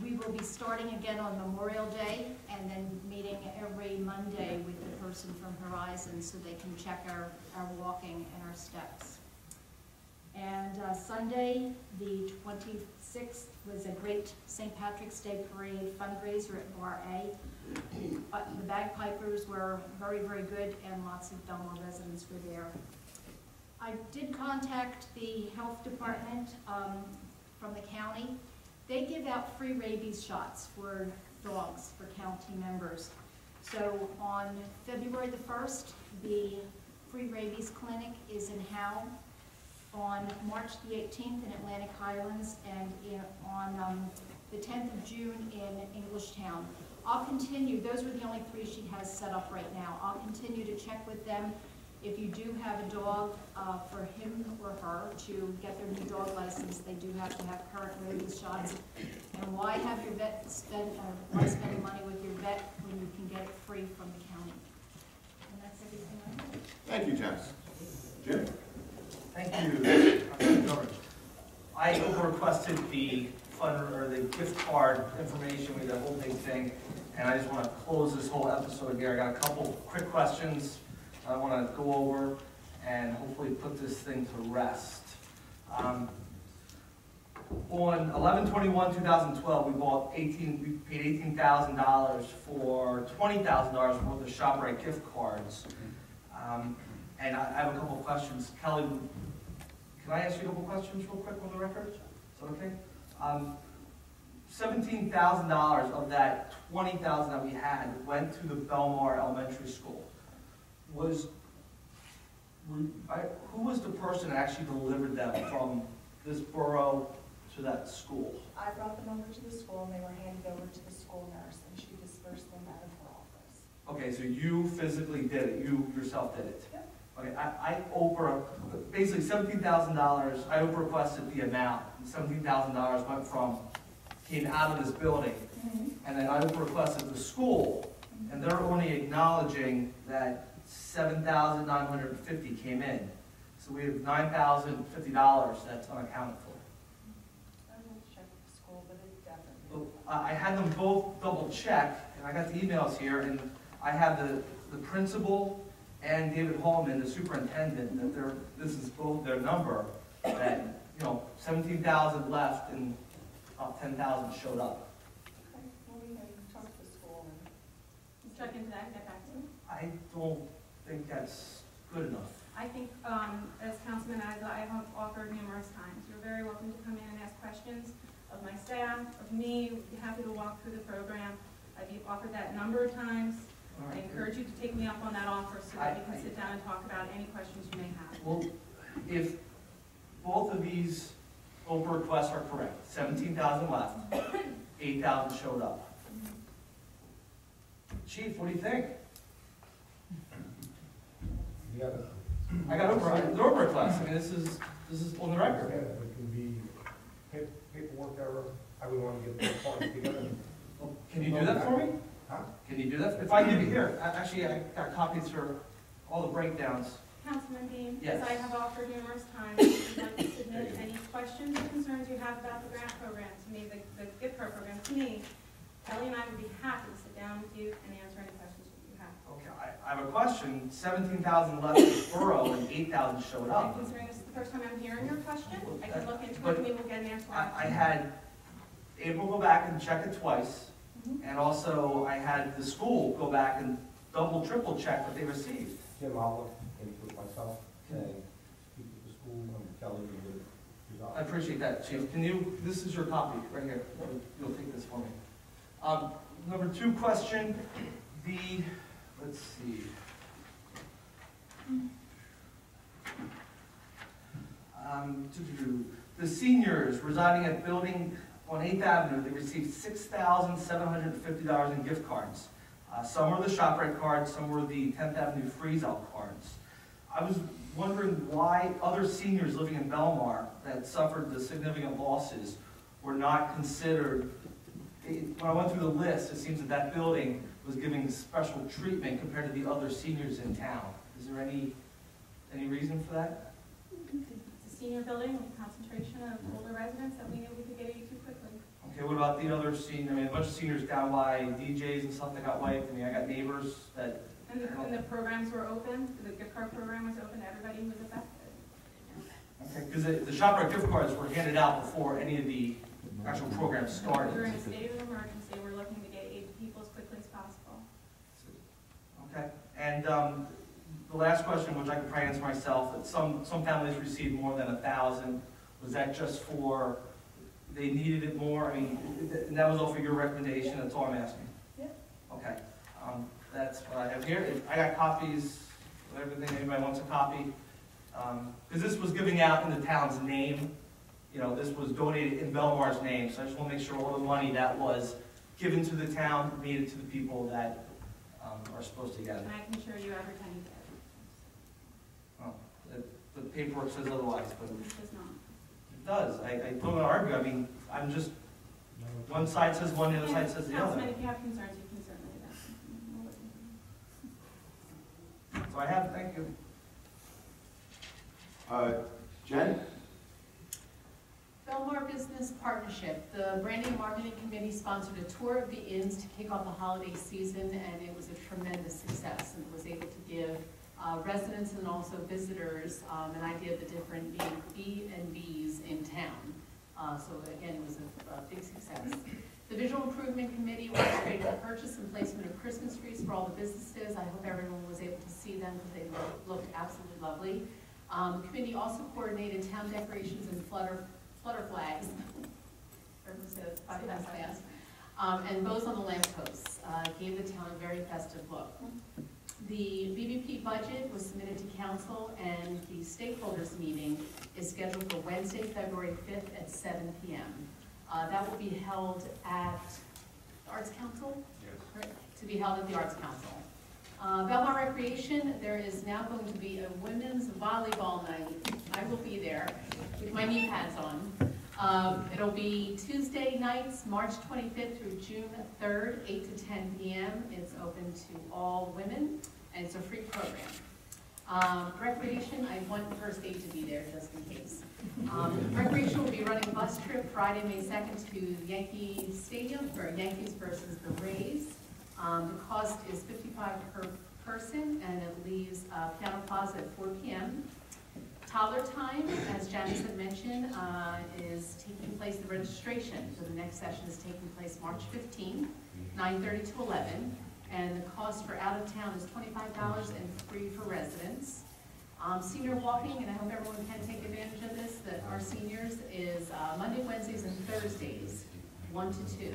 We will be starting again on Memorial Day and then meeting every Monday with the person from Horizon so they can check our walking and our steps. And Sunday, the 26th, was a great St. Patrick's Day Parade fundraiser at Bar A. The bagpipers were very, very good, and lots of Belmar residents were there. I did contact the health department from the county. They give out free rabies shots for dogs, for county members. So on February the 1st, the free rabies clinic is in Howe. On March the 18th in Atlantic Highlands, and on the 10th of June in Englishtown. I'll continue, those were the only 3 she has set up right now. I'll continue to check with them. If you do have a dog, for him or her to get their new dog license, they do have to have current rabies shots. And why have your vet spend, why spend money with your vet when you can get it free from the county? And that's everything I have. Thank you, Janice. Jim? Thank you. I over-requested the the gift card information with the whole big thing, and I just want to close this whole episode here. I got a couple quick questions I want to go over and hopefully put this thing to rest. On 11/21/2012, we paid $18,000 for $20,000 worth of ShopRite gift cards. And I have a couple questions. Kelly, can I ask you a couple questions real quick on the record? Is that okay? $17,000 of that $20,000 that we had went to the Belmar Elementary School. Who was the person that actually delivered them from this borough to that school? I brought them over to the school, and they were handed over to the school nurse, and she dispersed them out of her office. Okay, so you physically did it, you yourself did it? Yep. Okay, basically $17,000, I over-requested the amount. $17,000 came out of this building. And then I over-requested the school, and they're only acknowledging that $7,950 came in. So we have $9,050 that's unaccounted for. I will check with the school, but it definitely. I had them both double check, and I got the emails here, and I have the principal and David Hallman, the superintendent, that this is both their number, that, 17,000 left and about 10,000 showed up. Okay, well, we can talk to the school and. Check into that and get back to you. I don't think that's good enough. I think, as Councilman Isla, I have offered numerous times, you're very welcome to come in and ask questions of my staff, of me. We'd be happy to walk through the program. I've offered that a number of times. I encourage you to take me up on that offer so that we can sit down and talk about any questions you may have. Well, if both of these over requests are correct, 17,000 left, 8,000 showed up. Chief, what do you think? I got over requests. I mean, this is on the record. Yeah, it can be paperwork error. I would want to get the parts together. Can you do that for me? Huh? Can you do that? If I give you here, actually, I got copies for all the breakdowns. Councilman Dean, Yes. as I have offered numerous times, if you'd like to submit any questions or concerns you have about the grant program to me, the gift card program to me, Kelly and I would be happy to sit down with you and answer any questions that you have. Okay, I have a question. 17,000 left in the borough and 8,000 showed up. Considering this is the first time I'm hearing your question, I can look into But it and we will get an answer. I had April go back and check it twice, and also I had the school go back and double, triple check what they received. Jim, I'll look into it myself and speak with the school and tell them to resolve. I appreciate that, Chief. This is your copy right here. You'll take this for me. Number 2 question, let's see. The seniors residing at building on 8th Avenue, they received $6,750 in gift cards. Some were the ShopRite cards, some were the 10th Avenue Freeze-Out cards. I was wondering why other seniors living in Belmar that suffered the significant losses were not considered. When I went through the list, it seems that building was giving special treatment compared to the other seniors in town. Is there any reason for that? It's a senior building with a concentration of older residents that we knew we could get you to quickly. Okay, what about the other seniors? I mean, a bunch of seniors down by DJs and stuff that got wiped. I mean, I got neighbors that. And the programs were open, the gift card program was open to everybody who was affected. Okay, because the ShopRite gift cards were handed out before any of the actual programs started. During a state of emergency, we're looking to get aid to people as quickly as possible. Okay, and the last question, which I could probably answer myself, that some families received more than 1,000. Was that just for, they needed it more? I mean, and that was all for your recommendation, that's all I'm asking? Yep. Okay, that's what I have here. I got copies of everything, anybody wants a copy? Because this was giving out in the town's name. This was donated in Belmar's name, so I just want to make sure all the money that was given to the town made it to the people that are supposed to get it. And I can assure you every penny paperwork says otherwise, but It does not. it does. I don't want to argue, I mean, I'm just, one side says one, the other side says the other. Councilman, if you have concerns, you can certainly do that. So I have, thank you. Jen? Belmar Business Partnership, the Branding and Marketing Committee sponsored a tour of the inns to kick off the holiday season, and it was a tremendous success, and was able to give residents and also visitors an idea of the different B&Bs in town. So again, it was a big success. The Visual Improvement Committee orchestrated the purchase and placement of Christmas trees for all the businesses. I hope everyone was able to see them because they looked absolutely lovely. The committee also coordinated town decorations and flutter flags. Everyone says 5 times fast. And bows on the lampposts gave the town a very festive look. The BBP budget was submitted to council, and the stakeholders meeting is scheduled for Wednesday, February 5th at 7 p.m. That will be held at the Arts Council? Yes. Right, to be held at the Arts Council. Belmar Recreation, there is now going to be a women's volleyball night. I will be there with my knee pads on. It'll be Tuesday nights, March 25th through June 3rd, 8 to 10 p.m. It's open to all women, and it's a free program. Recreation, I want first aid to be there just in case. Recreation will be running a bus trip Friday, May 2nd to Yankee Stadium for Yankees versus the Rays. The cost is $55 per person, and it leaves Piano Plaza at 4 p.m. Toddler time, as Janice had mentioned, is taking place, the registration for the next session is taking place March 15, 9:30 to 11, and the cost for out of town is $25 and free for residents. Senior walking, and I hope everyone can take advantage of this, that our seniors is Monday, Wednesdays, and Thursdays, 1 to 2,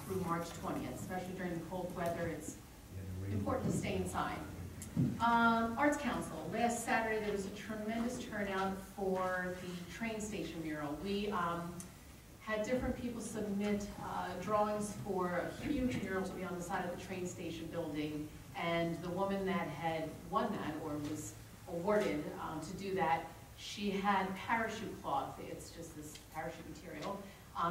through March 20th, especially during the cold weather. It's important to stay inside. Arts Council, last Saturday there was a tremendous turnout for the train station mural. We had different people submit drawings for a huge mural to be on the side of the train station building, and the woman that had won that, or was awarded to do that, she had parachute cloth, it's just this parachute material,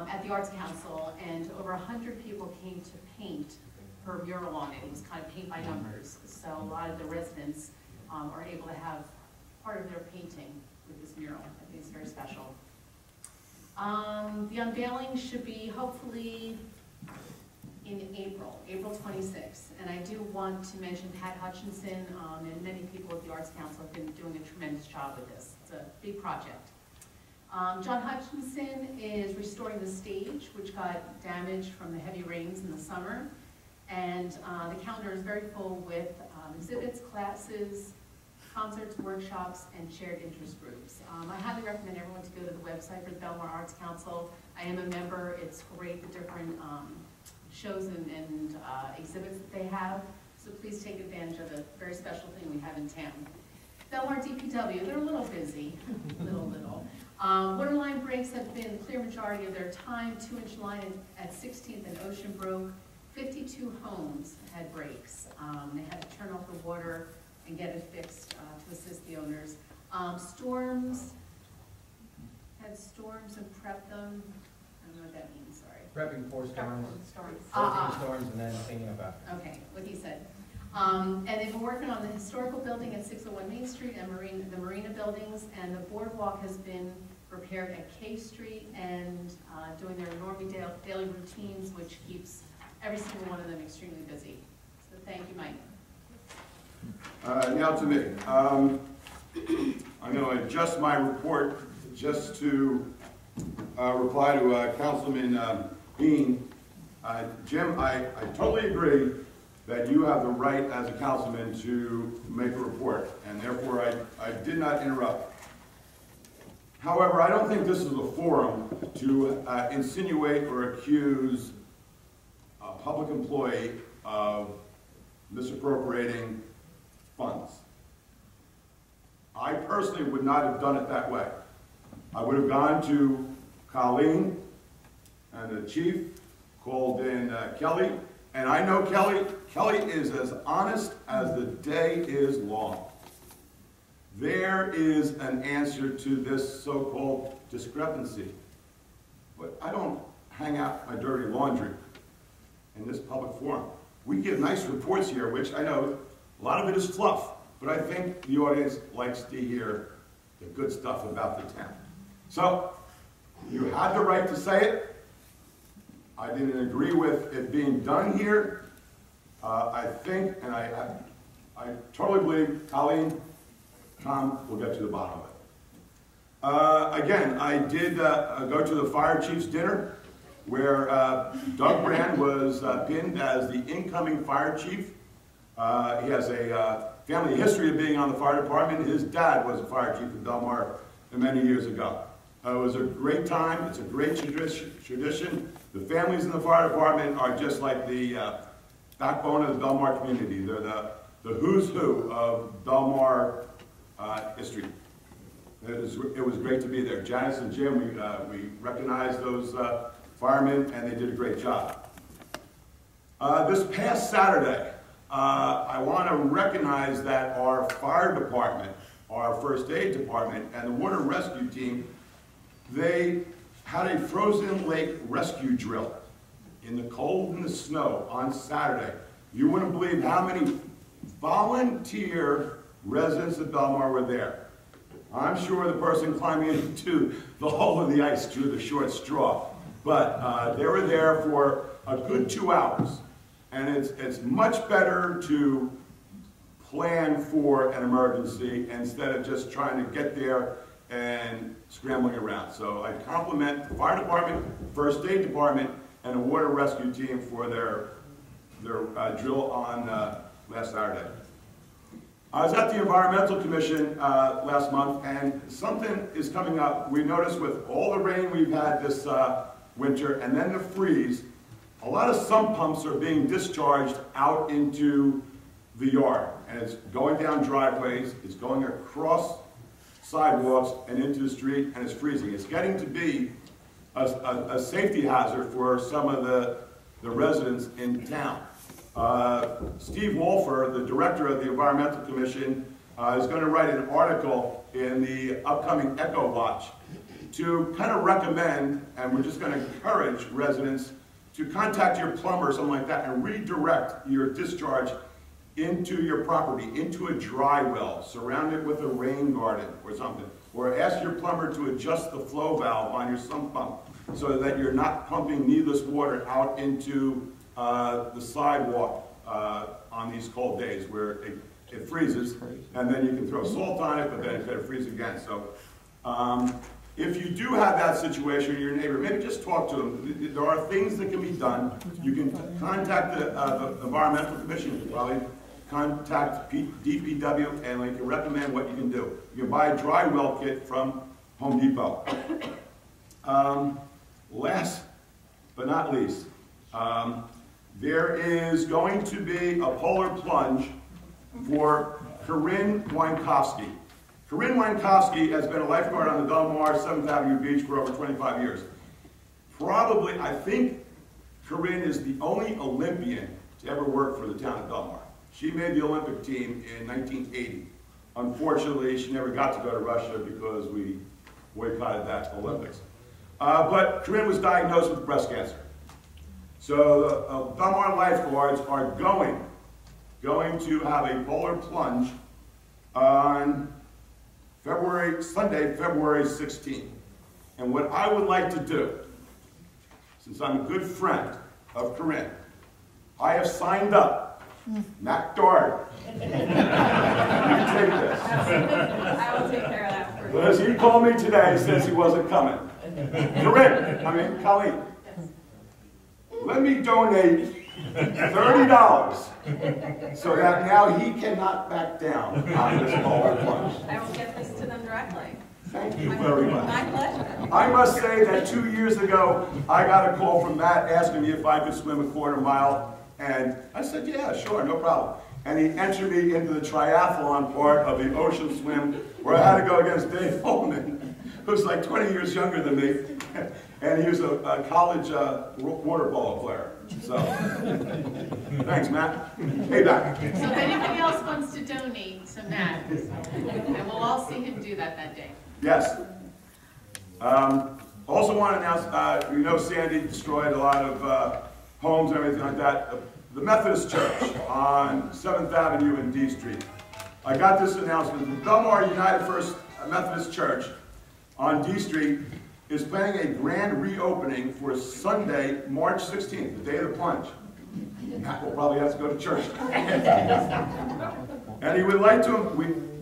at the Arts Council, and over 100 people came to paint her mural on it. It was kind of paint by numbers, so a lot of the residents are able to have part of their painting with this mural. I think it's very special. The unveiling should be hopefully in April 26th, and I do want to mention Pat Hutchinson and many people at the Arts Council have been doing a tremendous job with this. It's a big project. John Hutchinson is restoring the stage, which got damaged from the heavy rains in the summer. And the calendar is very full with exhibits, classes, concerts, workshops, and shared interest groups. I highly recommend everyone to go to the website for the Belmar Arts Council. I am a member. It's great, the different shows and exhibits that they have. So please take advantage of the very special thing we have in town. Belmar DPW, they're a little busy, little. Water line breaks have been the clear majority of their time. 2-inch line at 16th and Ocean broke. 52 homes had breaks. They had to turn off the water and get it fixed to assist the owners. Storms and prep them. I don't know what that means, sorry. Prepping for storms. Storms. Storms and then cleaning up after. Okay, what he said. And they've been working on the historical building at 601 Main Street and the marina buildings, and the boardwalk has been repaired at K Street, and doing their normal daily routines, which keeps every single one of them extremely busy. So thank you, Mike. Now to me. I'm going to adjust my report just to reply to Councilman Bean. Jim, I totally agree that you have the right as a councilman to make a report, and therefore I did not interrupt. However, I don't think this is a forum to insinuate or accuse a public employee of misappropriating funds. I personally would not have done it that way. I would have gone to Colleen and the chief, called in Kelly, and I know Kelly is as honest as the day is long. there is an answer to this so-called discrepancy. But I don't hang out my dirty laundry in this public forum. We give nice reports here, which I know a lot of it is fluff, but I think the audience likes to hear the good stuff about the town. So, you had the right to say it. I didn't agree with it being done here. I think, and I totally believe Colleen, Tom will get to the bottom of it. Again, I did go to the fire chief's dinner where Doug Brand was pinned as the incoming fire chief. He has a family history of being on the fire department. His dad was a fire chief in Belmar many years ago. It was a great time. It's a great tradition. The families in the fire department are just like the backbone of the Belmar community. They're the who's who of Belmar history. It was great to be there. Janice and Jim, we recognized those firemen, and they did a great job. This past Saturday, I want to recognize that our fire department, our first aid department, and the water rescue team, they had a frozen lake rescue drill in the cold and the snow on Saturday. You wouldn't believe how many volunteer residents of Belmar were there. I'm sure the person climbing into the hole in the ice drew the short straw, but they were there for a good 2 hours. And it's much better to plan for an emergency instead of just trying to get there and scrambling around. So I compliment the fire department, first aid department, and the water rescue team for their drill on last Saturday. I was at the Environmental Commission last month, and something is coming up. We noticed with all the rain we've had this winter and then the freeze, a lot of sump pumps are being discharged out into the yard. And it's going down driveways, it's going across sidewalks and into the street, and it's freezing. It's getting to be a safety hazard for some of the residents in town. Steve Wolfer, the director of the Environmental Commission, is going to write an article in the upcoming Echo Watch to kind of recommend, and we're just going to encourage residents to contact your plumber or something like that and redirect your discharge into your property, into a dry well, surround it with a rain garden or something, or ask your plumber to adjust the flow valve on your sump pump so that you're not pumping needless water out into the sidewalk on these cold days where it freezes, and then you can throw salt on it, but then it's going to freeze again. So if you do have that situation with your neighbor, maybe just talk to them. There are things that can be done. You can contact the Environmental Commission. You can probably contact DPW, and they can recommend what you can do. You can buy a dry well kit from Home Depot. Last but not least, there is going to be a polar plunge for Corinne Winkowski. Corinne Winkowski has been a lifeguard on the Belmar 7th Avenue Beach for over 25 years. Probably, I think Corinne is the only Olympian to ever work for the town of Belmar. She made the Olympic team in 1980. Unfortunately, she never got to go to Russia because we boycotted that Olympics. But Corinne was diagnosed with breast cancer. So the Belmar lifeguards are going to have a polar plunge on Sunday, February 16th. And what I would like to do, since I'm a good friend of Corinne, I have signed up Mac Dart. You take this. I will take care of that for you. Because he called me today and says he wasn't coming. Colleen, let me donate $30 so that now he cannot back down on this polar plunge. I will get this to them directly. Thank you very much. My pleasure. I must say that 2 years ago, I got a call from Matt asking me if I could swim a quarter mile, and I said, yeah, sure, no problem. And he entered me into the triathlon part of the ocean swim, where I had to go against Dave Holman, who's like 20 years younger than me. And he was a college water polo player. So, thanks, Matt. Hey, back. So if anybody else wants to donate to Matt, and we'll all see him do that day. Yes. Also want to announce, we know Sandy destroyed a lot of homes and everything like that. The Methodist Church on 7th Avenue and D Street. I got this announcement. The Belmar United First Methodist Church on D Street is planning a grand reopening for Sunday, March 16th, the day of the plunge. Matt will probably have to go to church. And he would like to,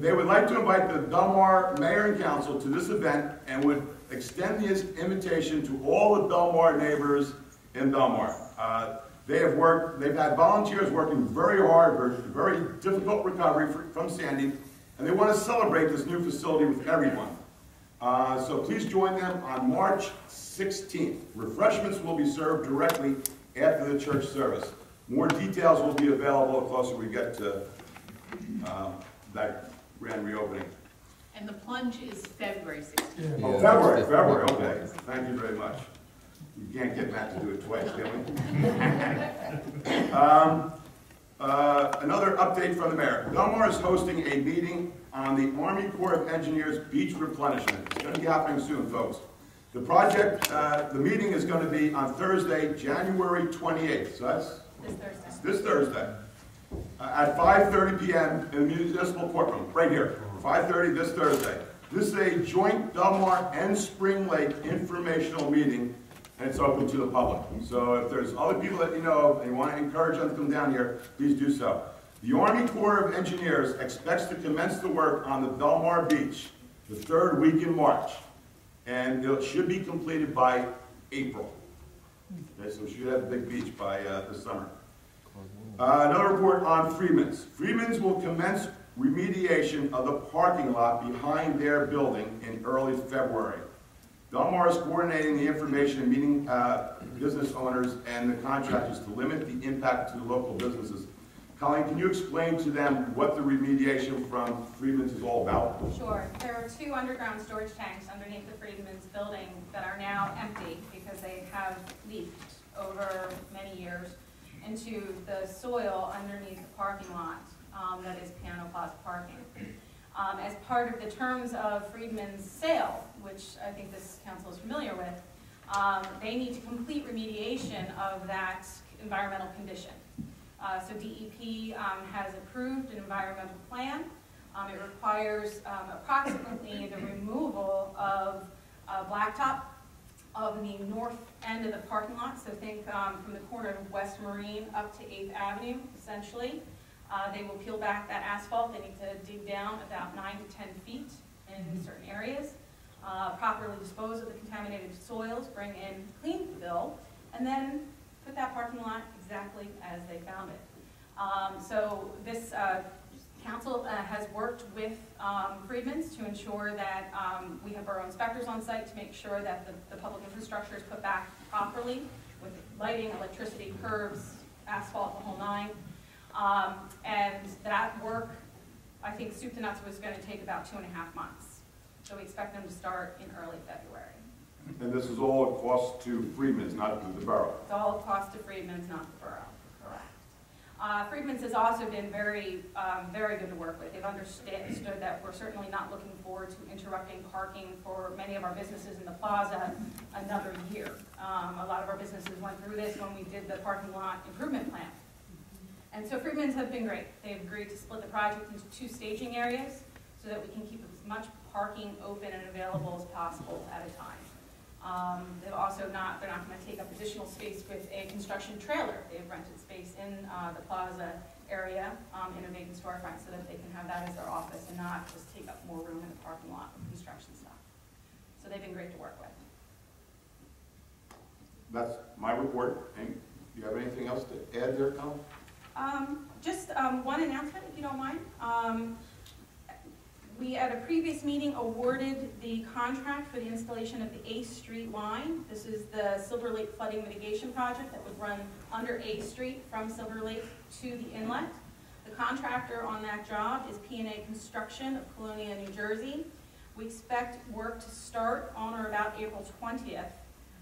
they would like to invite the Belmar Mayor and Council to this event and would extend this invitation to all the Belmar neighbors in Belmar. They've had volunteers working very hard, very difficult recovery from Sandy, and they want to celebrate this new facility with everyone. So please join them on March 16th. Refreshments will be served directly after the church service. More details will be available the closer we get to that grand reopening. And the plunge is February 16th. Oh, February, okay. Thank you very much. You can't get Matt to do it twice, can we? Another update from the mayor. Belmar is hosting a meeting on the Army Corps of Engineers beach replenishment. It's going to be happening soon, folks. The project, the meeting is going to be on Thursday, January 28th. So that's this Thursday. At 5:30 p.m. in the municipal courtroom, right here. 5:30 this Thursday. This is a joint Belmar and Spring Lake informational meeting, and it's open to the public. So if there's other people that you know and you want to encourage them to come down here, please do so. The Army Corps of Engineers expects to commence the work on the Belmar Beach the 3rd week in March, and it should be completed by April. Okay, so we should have a big beach by this summer. Another report on Freedman's. Freedman's will commence remediation of the parking lot behind their building in early February. Belmar is coordinating the information and meeting business owners and the contractors to limit the impact to the local businesses. Colleen, can you explain to them what the remediation from Freedman's is all about? Sure. There are 2 underground storage tanks underneath the Freedman's building that are now empty because they have leaked over many years into the soil underneath the parking lot that is Piano Plaza parking. As part of the terms of Freedman's sale, which I think this council is familiar with, they need to complete remediation of that environmental condition. So DEP has approved an environmental plan. It requires approximately the removal of blacktop of the north end of the parking lot. So think from the corner of West Marine up to 8th Avenue, essentially. They will peel back that asphalt. They need to dig down about 9 to 10 feet in certain areas, properly dispose of the contaminated soils, bring in clean fill, and then put that parking lot exactly as they found it. So this council has worked with Freedman's to ensure that we have our own inspectors on site to make sure that the public infrastructure is put back properly with lighting, electricity, curbs, asphalt, the whole 9. And that work, I think soup to nuts was going to take about 2.5 months. So we expect them to start in early February. And this is all a cost to Freedman's, not to the borough? It's all a cost to Freedman's, not the borough. Correct. Freedman's has also been very good to work with. They've understood that we're certainly not looking forward to interrupting parking for many of our businesses in the plaza another year. A lot of our businesses went through this when we did the parking lot improvement plan. And so Freedman's have been great. They've agreed to split the project into 2 staging areas so that we can keep as much parking open and available as possible at a time. They're not going to take up additional space with a construction trailer. They've rented space in the plaza area in a vacant storefront so that they can have that as their office and not just take up more room in the parking lot with construction stuff. So they've been great to work with. That's my report. Do you have anything else to add there, Colin? Just one announcement, if you don't mind. We, at a previous meeting, awarded the contract for the installation of the 8th Street line. This is the Silver Lake flooding mitigation project that would run under 8th Street from Silver Lake to the inlet. The contractor on that job is P&A Construction of Colonia, New Jersey. We expect work to start on or about April 20th.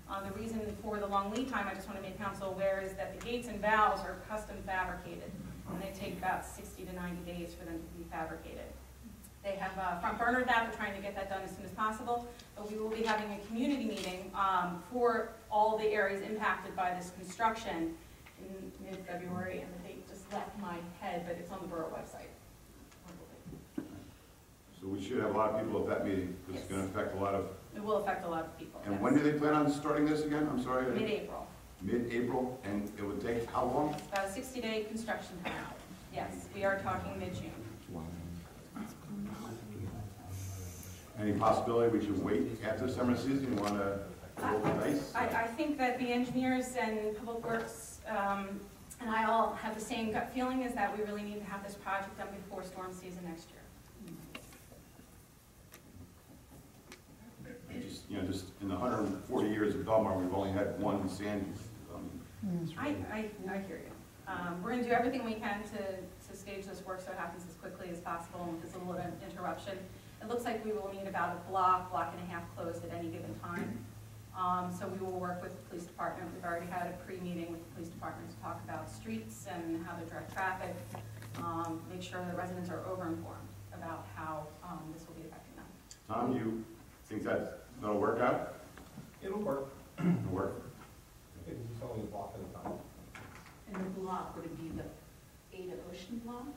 The reason for the long lead time, I just want to make council aware, is that the gates and valves are custom fabricated, and they take about 60 to 90 days for them to be fabricated. They have front burnered that. We're trying to get that done as soon as possible, but we will be having a community meeting for all the areas impacted by this construction in mid-February, and the date just left my head, but it's on the borough website. So we should have a lot of people at that meeting, because it's going to affect a lot of... It will affect a lot of people. And yes. when do they plan on starting this again? I'm sorry. Mid-April. Mid-April, and it would take how long? It's about a 60-day construction time. Yes, we are talking mid-June. Any possibility we should wait after the summer season? You want to roll the dice? I think that the engineers and Public Works and I all have the same gut feeling, is that we really need to have this project done before storm season next year. Just in the 140 years of Belmar, we've only had one Sandy. I hear you. We're going to do everything we can to stage this work so it happens as quickly as possible, and with this little interruption. It looks like we will need about a block and a half closed at any given time. So we will work with the police department. We've already had a pre-meeting with the police department to talk about streets and how to direct traffic, make sure that residents are over-informed about how this will be affecting them. Tom, you think that'll work out? It'll work. It'll work? It's only a block at a time. And the block, would it be the Ada Ocean block?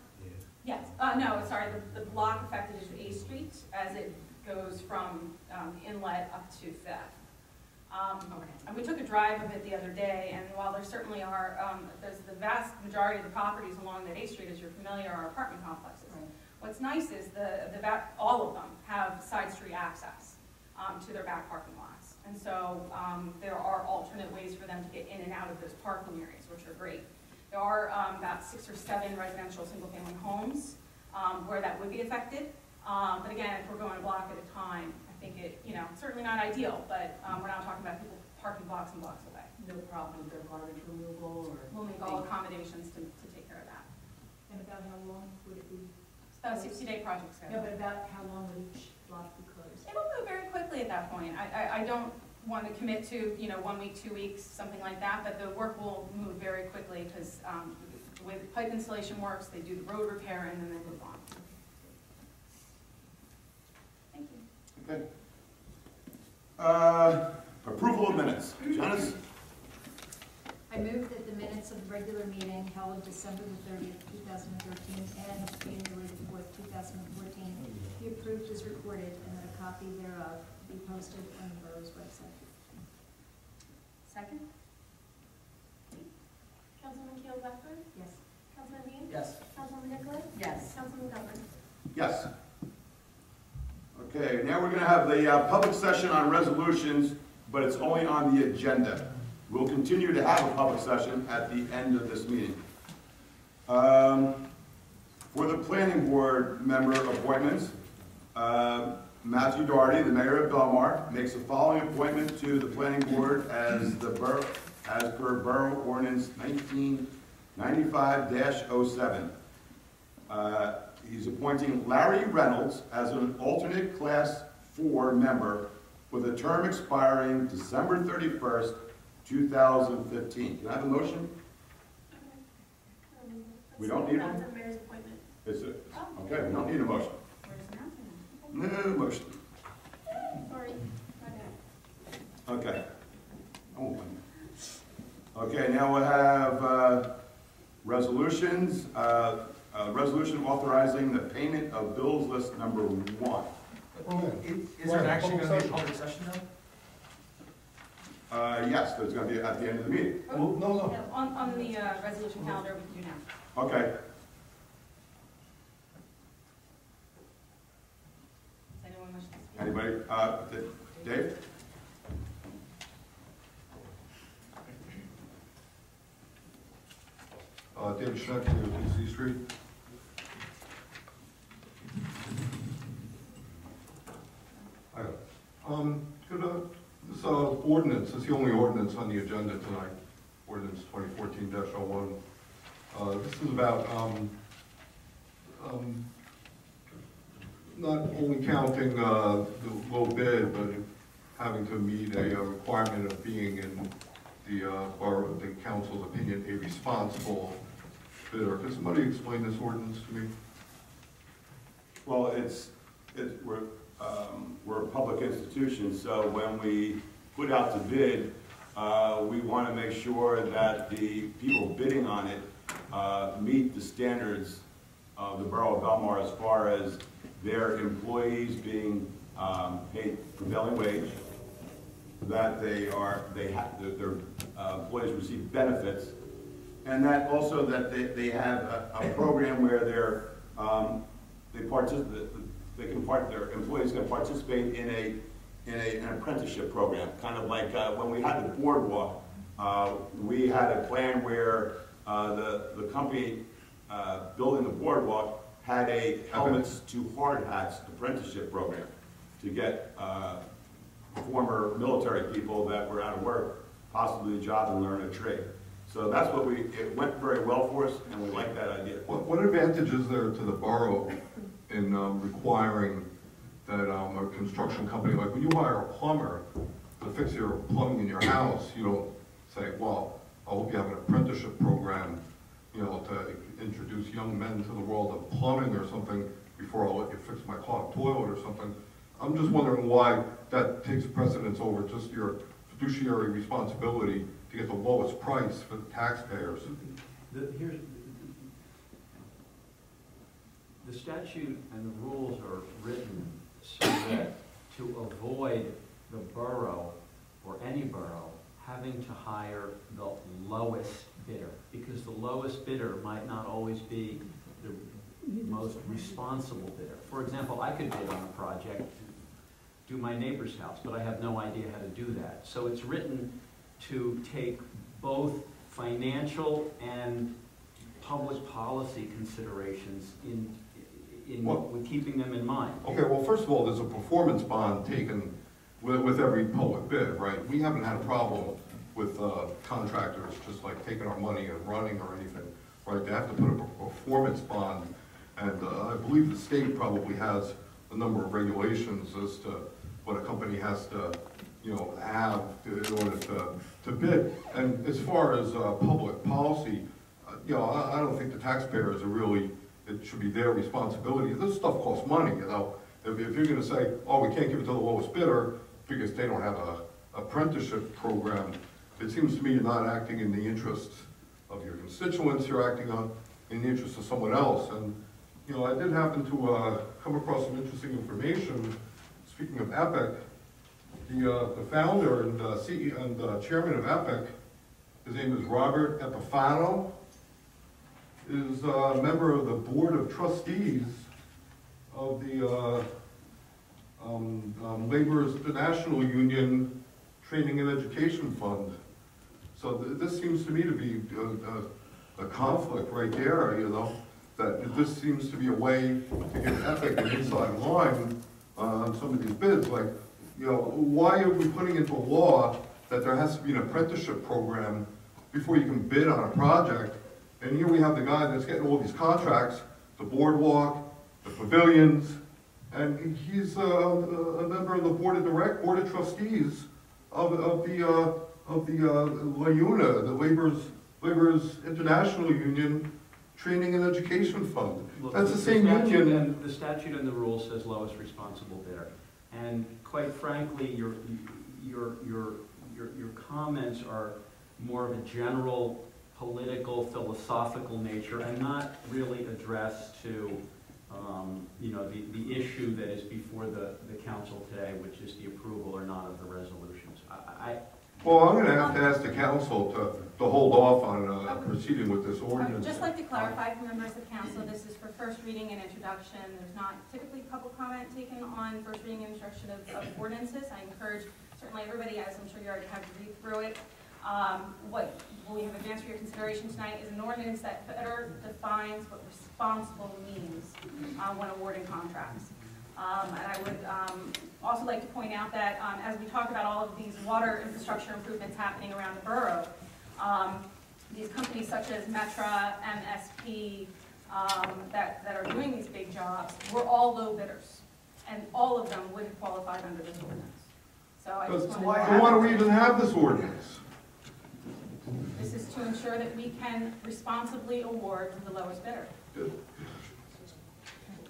Yes, no, sorry, the block affected is A Street as it goes from Inlet up to Fifth. And we took a drive of it the other day, and while there certainly are, there's the vast majority of the properties along that A Street, as you're familiar, are apartment complexes. Right. What's nice is all of them have side street access to their back parking lots. And so there are alternate ways for them to get in and out of those parking areas, which are great. There are about 6 or 7 residential single-family homes where that would be affected. But again, if we're going a block at a time, I think certainly not ideal, but we're not talking about people parking blocks and blocks away. No problem with their garbage removal or? We'll make all accommodations to take care of that. And about how long would it be? It's about a 60-day project schedule. No, but about how long would each block be closed? It'll move very quickly at that point. I don't want to commit to, 1 week, 2 weeks, something like that, but the work will move very quickly because the way the pipe installation works, they do the road repair and then they move on. Thank you. Okay. Approval of minutes. Janice? I move that the minutes of the regular meeting held December the 30th, 2013, and January the 4th, 2014, be approved as recorded, and that a copy thereof be posted on the borough's website. Second? Councilman Keel Beckford? Yes. Councilman Dean? Yes. Councilwoman Nicholas? Yes. Councilman Governor? Yes. Okay, now we're going to have the public session on resolutions, but it's only on the agenda. We'll continue to have a public session at the end of this meeting. For the planning board member appointments, Matthew Doherty, the mayor of Belmar, makes the following appointment to the planning board as per Borough Ordinance 1995-07. He's appointing Larry Reynolds as an alternate Class 4 member with a term expiring December 31st, 2015. Can I have a motion? We don't need one? That's the mayor's appointment. Okay, we don't need a motion. We're just announcing it. No motion. Sorry. Okay. I won't blame you. Okay, now we'll have resolutions. Resolution authorizing the payment of bills list number 1. Is there actually going to be a public session though? Yes, there's going to be at the end of the meeting. Well, no. Yeah, on the resolution calendar, we can do now. Okay. Does anyone wish to speak? Anybody? Dave? David Schneck, with PC Street. Hi. This ordinance is the only ordinance on the agenda tonight, ordinance 2014-01. This is about not only counting the low bid, but having to meet a requirement of being in the borough, the council's opinion, a responsible bidder. Can somebody explain this ordinance to me? Well, we're a public institution, so when we put out the bid, we want to make sure that the people bidding on it meet the standards of the Borough of Belmar as far as their employees being paid prevailing wage, that their employees receive benefits, and that also that they have a program where their employees can participate in an apprenticeship program, kind of like when we had the boardwalk. We had a plan where the company building the boardwalk had a helmets to hard hats apprenticeship program to get former military people that were out of work possibly a job and learn a trade. So that's what it went very well for us, and we like that idea. What advantage is there to the borough in requiring that a construction company, like when you hire a plumber to fix your plumbing in your house, you don't say, well, I hope you have an apprenticeship program, you know, to introduce young men to the world of plumbing or something before I'll let you fix my clogged toilet or something. I'm just wondering why that takes precedence over just your fiduciary responsibility to get the lowest price for the taxpayers. The statute and the rules are written so that to avoid the borough or any borough having to hire the lowest bidder, because the lowest bidder might not always be the most responsible bidder. For example, I could bid on a project, do my neighbor's house, but I have no idea how to do that. So it's written to take both financial and public policy considerations in keeping them in mind. Okay, well, first of all, there's a performance bond taken with every public bid, right? We haven't had a problem with contractors just like taking our money and running or anything, right? They have to put a performance bond, and I believe the state probably has a number of regulations as to what a company has to, you know, have in order to bid. And as far as public policy, you know, I don't think the taxpayers are really, it should be their responsibility. This stuff costs money, you know. If you're going to say, oh, we can't give it to the lowest bidder because they don't have a apprenticeship program, it seems to me you're not acting in the interests of your constituents, you're acting in the interest of someone else. And, you know, I did happen to come across some interesting information. Speaking of EPIC, the founder and CEO and chairman of EPIC, his name is Robert Epifano, is a member of the board of trustees of the Laborers International Union Training and Education Fund. So this seems to me to be a conflict right there, you know, that this seems to be a way to give EPIC an inside line on some of these bids. Like, you know, why are we putting into law that there has to be an apprenticeship program before you can bid on a project? And here we have the guy that's getting all these contracts, the boardwalk, the pavilions, and he's a member of the board of trustees of the LAUNA, the Laborers International Union Training and Education Fund. Look, that's the same union. The statute and the rule says lowest responsible bidder. And quite frankly, your comments are more of a general political, philosophical nature and not really addressed to you know, the issue that is before the council today, which is the approval or not of the resolutions. Well, I'm going to have to ask the council to hold off on proceeding with this I would ordinance. just like to clarify for members of council, this is for first reading and introduction. There's not typically public comment taken on first reading and introduction of ordinances. I encourage certainly everybody, as I'm sure you already have to read through it. What we have advanced for your consideration tonight is an ordinance that better defines what responsible means when awarding contracts. And I would also like to point out that as we talk about all of these water infrastructure improvements happening around the borough, these companies such as Metra, MSP, that are doing these big jobs, were all low bidders. And all of them would have qualified under this ordinance. So I So just why wanted do we even have this ordinance? This is to ensure that we can responsibly award to the lowest bidder.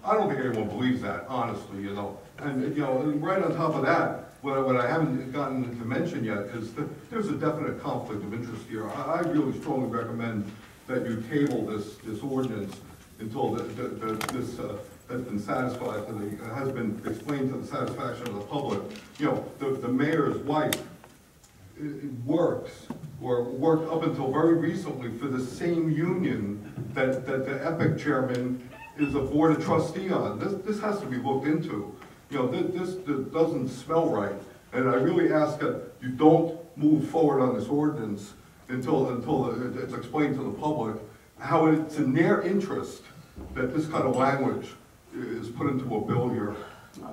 I don't think anyone believes that, honestly, you know. And, you know, right on top of that, what I haven't gotten to mention yet is that there's a definite conflict of interest here. I really strongly recommend that you table this ordinance until this has been satisfied, has been explained to the satisfaction of the public. You know, the mayor's wife worked up until very recently for the same union that the EPIC chairman is a board of trustee on. This has to be looked into. You know, this doesn't smell right. And I really ask that you don't move forward on this ordinance until it's explained to the public how it's in their interest that this kind of language is put into a bill here.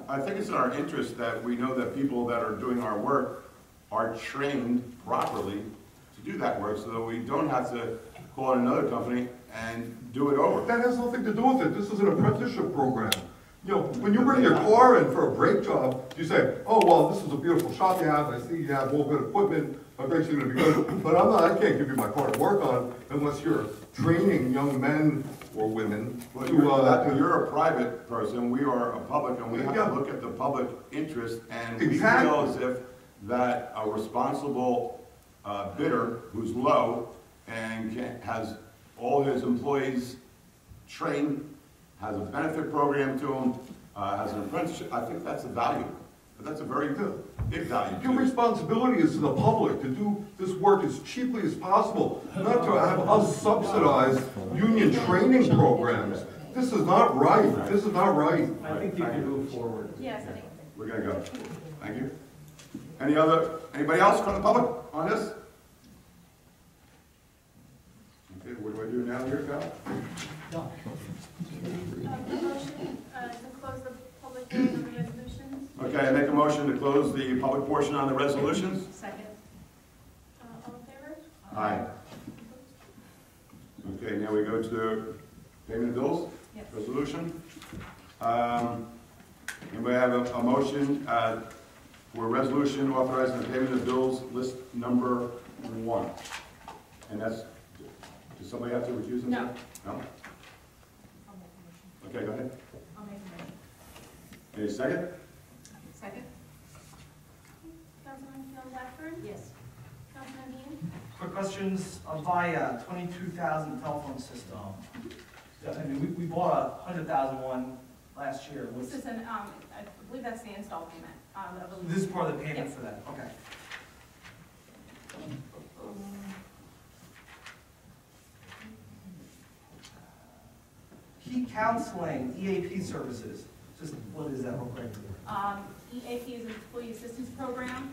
I think it's in our interest that we know that people that are doing our work are trained properly to do that work so that we don't have to call in another company and do it over. That has nothing to do with it. This is an apprenticeship program. You know, when you bring your car in for a brake job, you say, oh, well, this is a beautiful shop you have. I see you have all good equipment. My brakes are going to be good. But I can't give you my car to work on unless you're training young men or women Well, to... you're a private person. We are a public, and we have to look at the public interest. And we Exactly. feel as if that a responsible bidder who's low and has all his employees trained, has a benefit program to them, has an apprenticeship, I think that's a value. That's a very big value. Your responsibility is to the public to do this work as cheaply as possible, not to have us subsidize union training programs. This is not right. This is not right. I think you can move forward. Yes, I think. We're gonna go. Thank you. Anybody else from the public on this? Okay, what do I do now here, Cal? The motion to close the public hearing on the resolutions. Okay, I make a motion to close the public portion on the resolutions. Second. All in favor? Aye. Okay, now we go to the payment of bills. Yes. Resolution. Anybody have a motion for a resolution authorizing the payment of bills, list number 1? And that's, does somebody have to recuse themselves? No. No? I'll make a motion. Okay, go ahead. I'll make a motion. Any second? Second? Councilman Blackburn? Yes. Councilman Dean? Quick questions. I'll buy a 22,000 telephone system. I mean, we bought a 100,000 one last year. This is an, I believe that's the install payment. This is part of the payment Yes. for that, okay. Heat counseling, EAP services, just what is that real quick? EAP is an employee assistance program.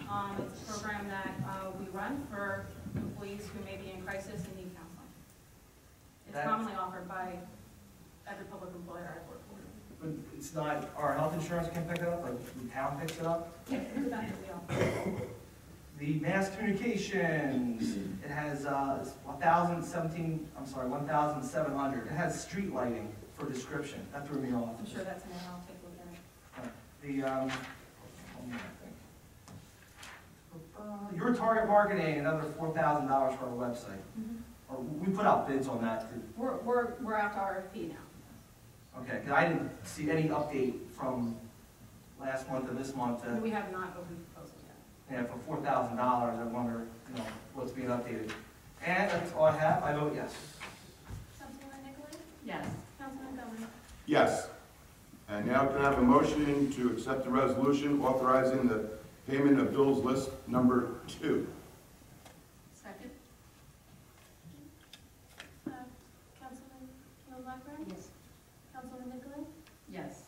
It's a program that we run for employees who may be in crisis and need counseling. It's That- commonly offered by every public employer I've worked for. But it's not, our health insurance can pick it up, like the town picks it up? Yes, it's about to be offered. The mass communications, it has 1,700. It has street lighting for description. That threw me off. I'm sure that's an I'll take a look at it. The, one more, I think. Your target marketing, another $4,000 for our website. Or we put out bids on that too. We're out to RFP now. Okay, because I didn't see any update from last month to this month. We have not opened proposals yet. And for $4,000, I wonder, what's being updated. And that's all I have. I vote yes. Councilwoman Nicolay? Yes. Councilman Gomes? Yes. And now can I have a motion to accept the resolution authorizing the payment of bills list number 2? Second? Councilman Blackburn? Yes. Councilwoman Nicolay? Yes.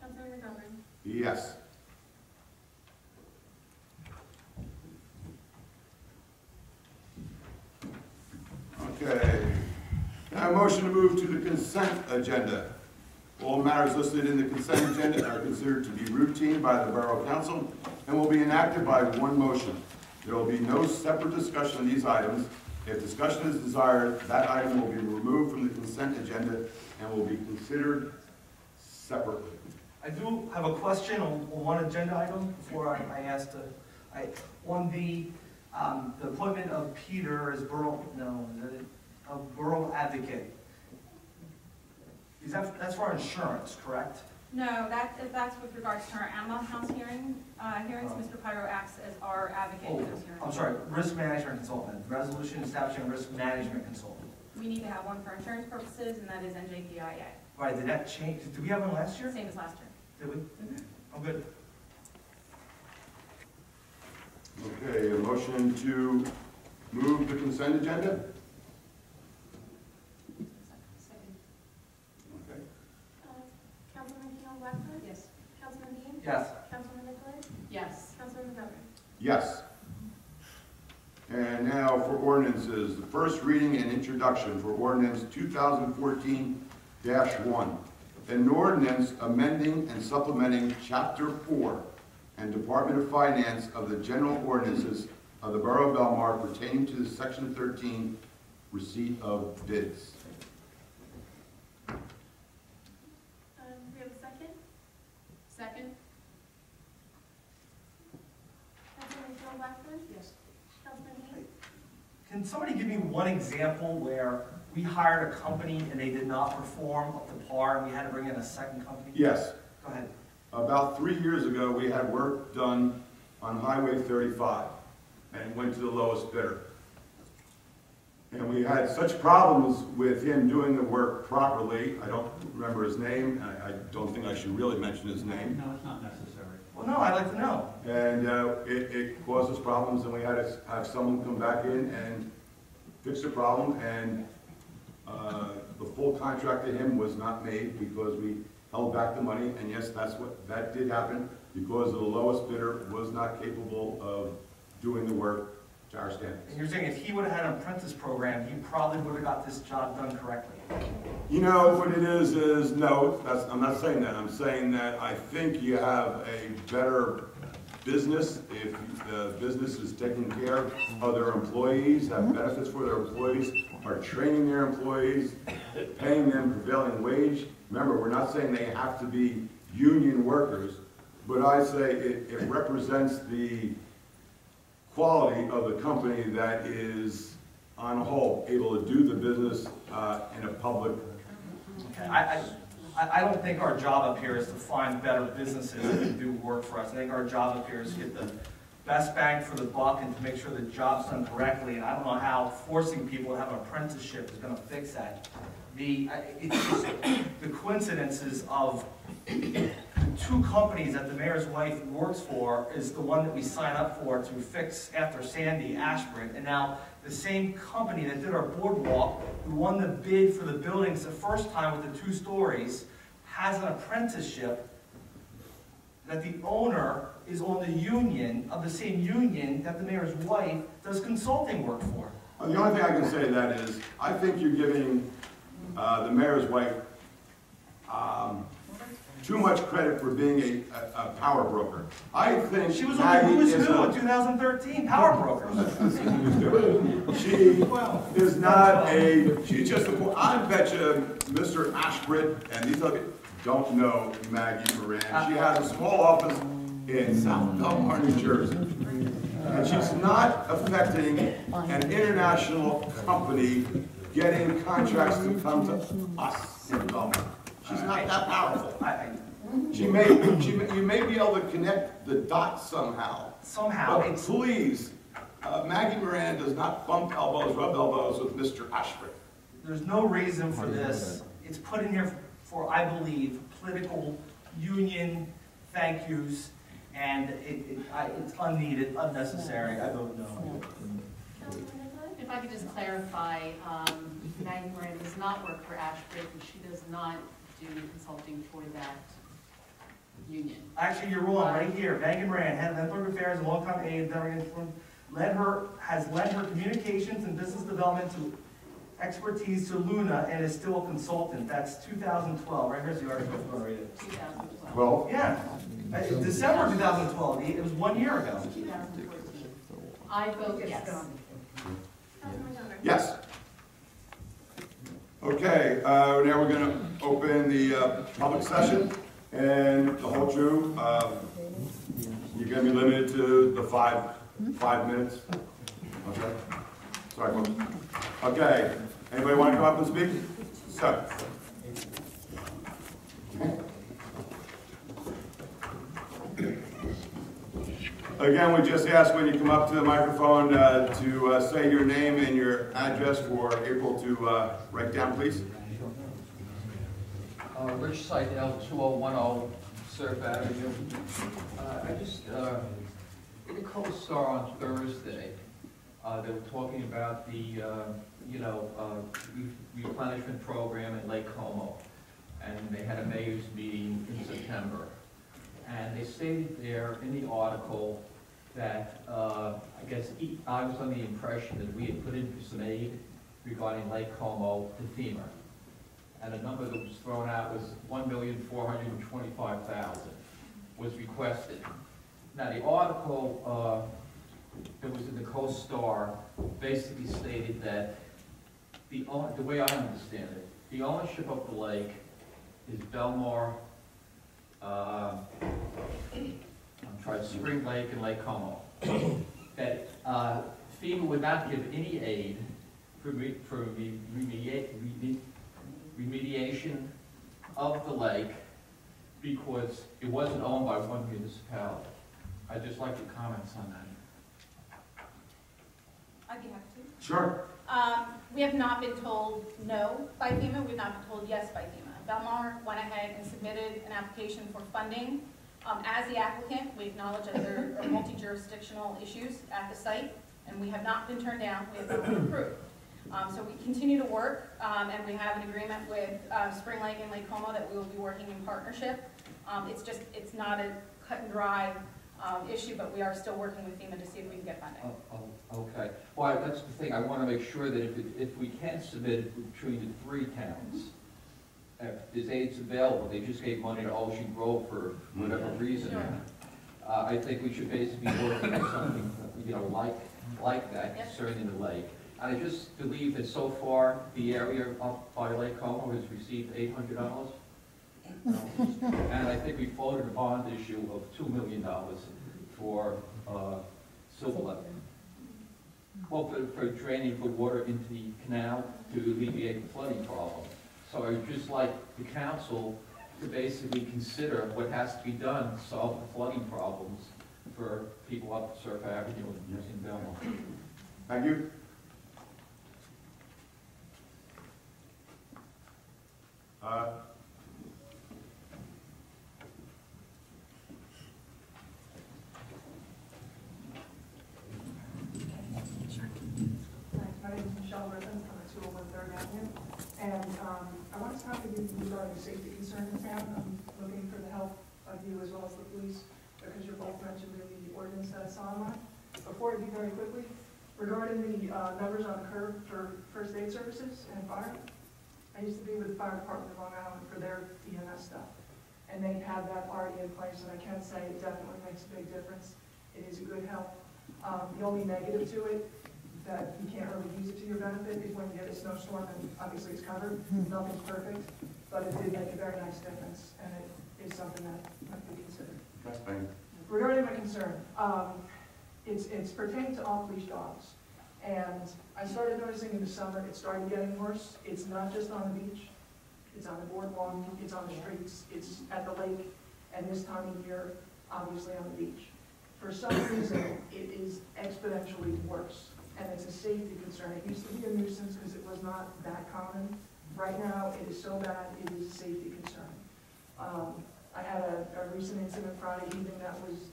Councilman Gomes? Yes. Okay. Now a motion to move to the consent agenda. All matters listed in the consent agenda are considered to be routine by the Borough Council and will be enacted by one motion. There will be no separate discussion of these items. If discussion is desired, that item will be removed from the consent agenda and will be considered separately. I do have a question on one agenda item before I ask to On the appointment of Peter as borough advocate, that's for insurance, correct? No, that's with regards to our animal house hearings. Mr. Pyro acts as our advocate in those hearings. I'm sorry, risk management consultant, resolution establishing a risk management consultant. We need to have one for insurance purposes, and that is NJPIA. Right, did that change? Did we have one last year? Same as last year. Did we? I'm good. Okay, a motion to move the consent agenda? Okay. Councilman Keon Blackford? Yes. Councilman Dean? Yes. Councilman Nicholas? Yes. Councilman McGovern? Yes. And now for ordinances, the first reading and introduction for ordinance 2014-1. An ordinance amending and supplementing Chapter 4 and Department of Finance of the General Ordinances of the Borough of Belmar pertaining to Section 13, receipt of bids. We have a second? Second? Councilman Keon Blackford? Yes. Councilman Dean? Can somebody give me one example where we hired a company and they did not perform up to par and we had to bring in a second company? Yes. Go ahead. About 3 years ago, we had work done on Highway 35 and went to the lowest bidder. And we had such problems with him doing the work properly. I don't remember his name. I don't think I should really mention his name. No, it's not necessary. Well, no, I'd like to know. And it caused us problems, and we had to have someone come back in and fix the problem. And the full contract to him was not made because we held back the money. And yes, that did happen because the lowest bidder was not capable of doing the work to our standards. And you're saying if he would have had an apprentice program, he probably would have got this job done correctly? You know, what it is no, I'm not saying that. I'm saying that I think you have a better business if the business is taking care of their employees, have benefits for their employees, are training their employees, paying them prevailing wage. Remember, we're not saying they have to be union workers, but I say it represents the quality of the company that is, on a whole, able to do the business in a public. Okay. I don't think our job up here is to find better businesses that can do work for us. I think our job up here is to get the best bang for the buck and to make sure the job's done correctly. And I don't know how forcing people to have an apprenticeship is going to fix that. The coincidences of the two companies that the mayor's wife works for is the one that we sign up for to fix after Sandy, Ashburn, and now the same company that did our boardwalk, who won the bid for the buildings the first time with the 2 stories, has an apprenticeship that the owner is on the union, of the same union that the mayor's wife does consulting work for. The only thing I can say to that is, I think you're giving the mayor's wife too much credit for being a power broker. I think she was on the Who's Who in 2013, power broker. She is not she's just I bet you Mr. Ashbridge and these other people don't know Maggie Moran. She has a small office in South Belmar, New Jersey. And she's not affecting an international company getting contracts to come to us in Belmar. She's not that powerful. You may be able to connect the dots somehow. Somehow. But please, Maggie Moran does not bump elbows, rub elbows with Mr. Ashford. There's no reason for this. It's put in here for, I believe, political union thank yous, and it's unneeded, unnecessary. I vote no. If I could just clarify, Maggie Moran does not work for Ashbridge, and she does not do consulting for that union. Actually, you're wrong. Right here, Megan Moran, head of Network Affairs, and longtime aide, has led her communications and business development to expertise to Luna, and is still a consultant. That's 2012. Right here's the article. If you want to read it. 2012. Well, yeah, December 2012. It was 1 year ago. 2014. I vote yes. Yes. Okay, now we're going to open the public session, and the whole truth, you You're gonna be limited to the five minutes? Okay. Sorry, folks. Okay, anybody want to come up and speak? Sir. Again, we just ask when you come up to the microphone to say your name and your address for April to write down, please. Rich Seidel, 2010 Surf Avenue. I just, in the Coast Star on Thursday, they were talking about the, replenishment program in Lake Como. And they had a mayor's meeting in September. And they stated there in the article that, I was under the impression that we had put in some aid regarding Lake Como to FEMA. And the number that was thrown out was $1,425,000 was requested. Now the article that was in the Coast Star basically stated that the way I understand it, the ownership of the lake is Belmar, Spring Lake and Lake Como. That FEMA would not give any aid for remediation of the lake because it wasn't owned by one municipality. I'd just like your comments on that. I'd be happy to. Sure. We have not been told no by FEMA. We've not been told yes by FEMA. Belmar went ahead and submitted an application for funding. As the applicant, we acknowledge that there are multi-jurisdictional issues at the site, and we have not been turned down. We have not been approved. So we continue to work, and we have an agreement with Spring Lake and Lake Como that we will be working in partnership. It's not a cut and dry issue, but we are still working with FEMA to see if we can get funding. Okay. Well, that's the thing. I want to make sure that if we can submit it between the three towns, if there's aids available, they just gave money to Ocean Grove for whatever reason. Sure. I think we should basically be working on something, like that concerning the lake. And I just believe that so far, the area up by Lake Como has received $800. And I think we floated a bond issue of $2 million for Silver Lake. Well, for draining the water into the canal to alleviate the flooding problem. So I'd just like the council to basically consider what has to be done to solve the flooding problems for people up Surf Avenue in Belmar. Thank you. My name is Michelle Griffin, I'm at 201 3rd Avenue, and I want to talk with you regarding safety concerns in town. I'm looking for the help of you as well as the police, because you're both mentioned in the ordinance that I saw online. Before I do very quickly, regarding the numbers on the curb for first aid services and fire, I used to be with the fire department of Long Island for their EMS stuff, and they have that already in place, and I can say it definitely makes a big difference. It is a good help. The only negative to it, that you can't really use it to your benefit, is when you get a snowstorm, and obviously it's covered. Nothing's perfect, but it did make a very nice difference, and it is something that might be considered. That's fine. Regarding my concern, it's pertaining to off-leash dogs. And I started noticing in the summer, it started getting worse. It's not just on the beach, it's on the boardwalk, it's on the streets, it's at the lake, and this time of year, obviously on the beach. For some reason, it is exponentially worse, and it's a safety concern. It used to be a nuisance because it was not that common. Right now, it is so bad, it is a safety concern. I had a recent incident Friday evening that was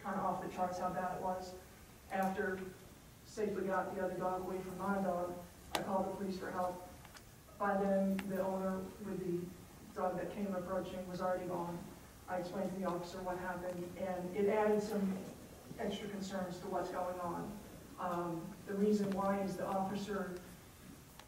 kind of off the charts how bad it was. After safely got the other dog away from my dog, I called the police for help. By then, the owner with the dog that came approaching was already gone. I explained to the officer what happened, and it added some extra concerns to what's going on. The reason why is the officer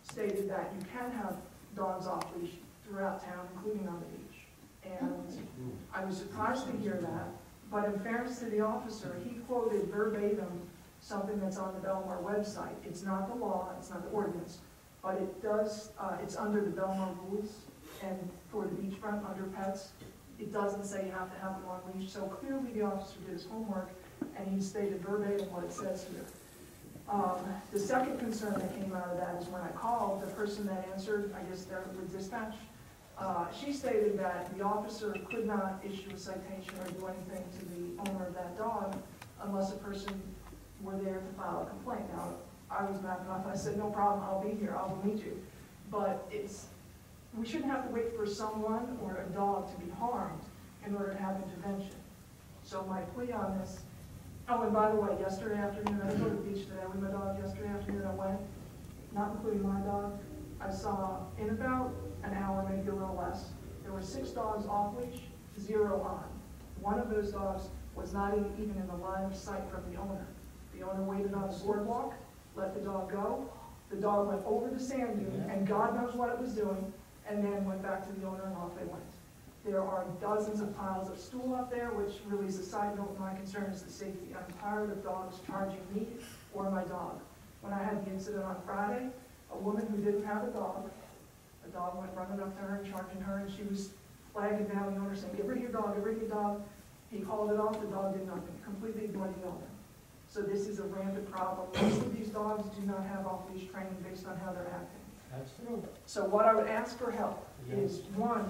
stated that you can have dogs off leash throughout town, including on the beach. And I was surprised to hear that, but in fairness to the officer, he quoted verbatim something that's on the Belmar website. It's not the law, it's not the ordinance, but it does, it's under the Belmar rules, and for the beachfront, under pets, it doesn't say you have to have them on leash. So clearly the officer did his homework, and he stated verbatim what it says here. The second concern that came out of that is when I called, the person that answered, I guess there with dispatch, she stated that the officer could not issue a citation or do anything to the owner of that dog unless a person were there to file a complaint. Now, I was mad enough, I said, no problem, I'll be here, I will meet you. But we shouldn't have to wait for someone or a dog to be harmed in order to have intervention. So my plea on this, oh, and by the way, yesterday afternoon, I didn't go to the beach today with my dog. Yesterday afternoon I went, not including my dog. I saw in about an hour, maybe a little less, there were 6 dogs off leash, 0 on. One of those dogs was not even in the line of sight from the owner. The owner waited on the boardwalk, let the dog go. The dog went over the sand dune, and God knows what it was doing, and then went back to the owner and off they went. There are dozens of piles of stool up there, which really is a side note. My concern is the safety. I'm tired of dogs charging me or my dog. When I had the incident on Friday, a woman who didn't have a dog went running up to her and charging her, and she was flagging down the owner saying, get rid of your dog, get rid of your dog. He called it off, the dog did nothing, completely ignored the owner. So this is a rampant problem. Most of these dogs do not have off-leash training based on how they're acting. That's true. So what I would ask for help is, one,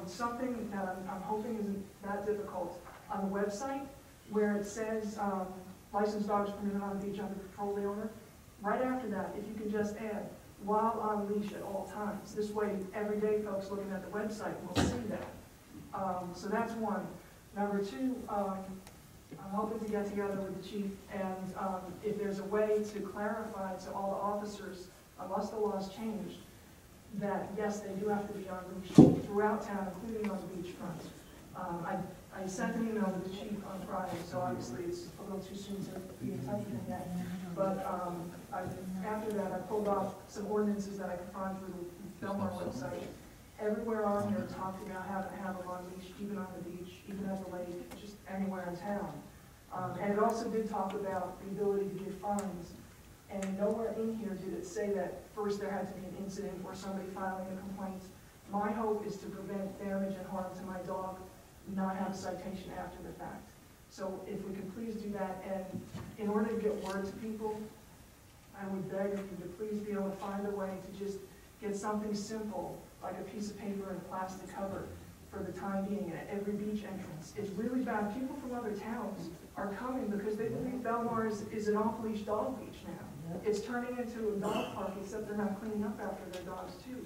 something that I'm hoping isn't that difficult, on the website where it says licensed dogs permitted on the beach under control of the owner. Right after that, if you can just add, while on leash at all times. This way, everyday folks looking at the website will see that. So that's one. Number two, I'm hoping to get together with the chief, and if there's a way to clarify to all the officers, unless the law's changed, that yes, they do have to be on leash throughout town, including on the beach front. I sent an email to the chief on Friday, so obviously it's a little too soon to be in touch with him yet. But after that, I pulled off some ordinances that I could find through the Belmar website. Everywhere on here talked about having to have them on leash, even on the beach, even at the lake, just anywhere in town. And it also did talk about the ability to give fines. And nowhere in here did it say that first there had to be an incident or somebody filing a complaint. My hope is to prevent damage and harm to my dog, not have a citation after the fact. So if we could please do that, and in order to get word to people, I would beg of you to please be able to find a way to just get something simple, like a piece of paper and plastic cover for the time being at every beach entrance. It's really bad. People from other towns are coming because they believe Belmar is an off-leash dog beach now. It's turning into a dog park, except they're not cleaning up after their dogs too.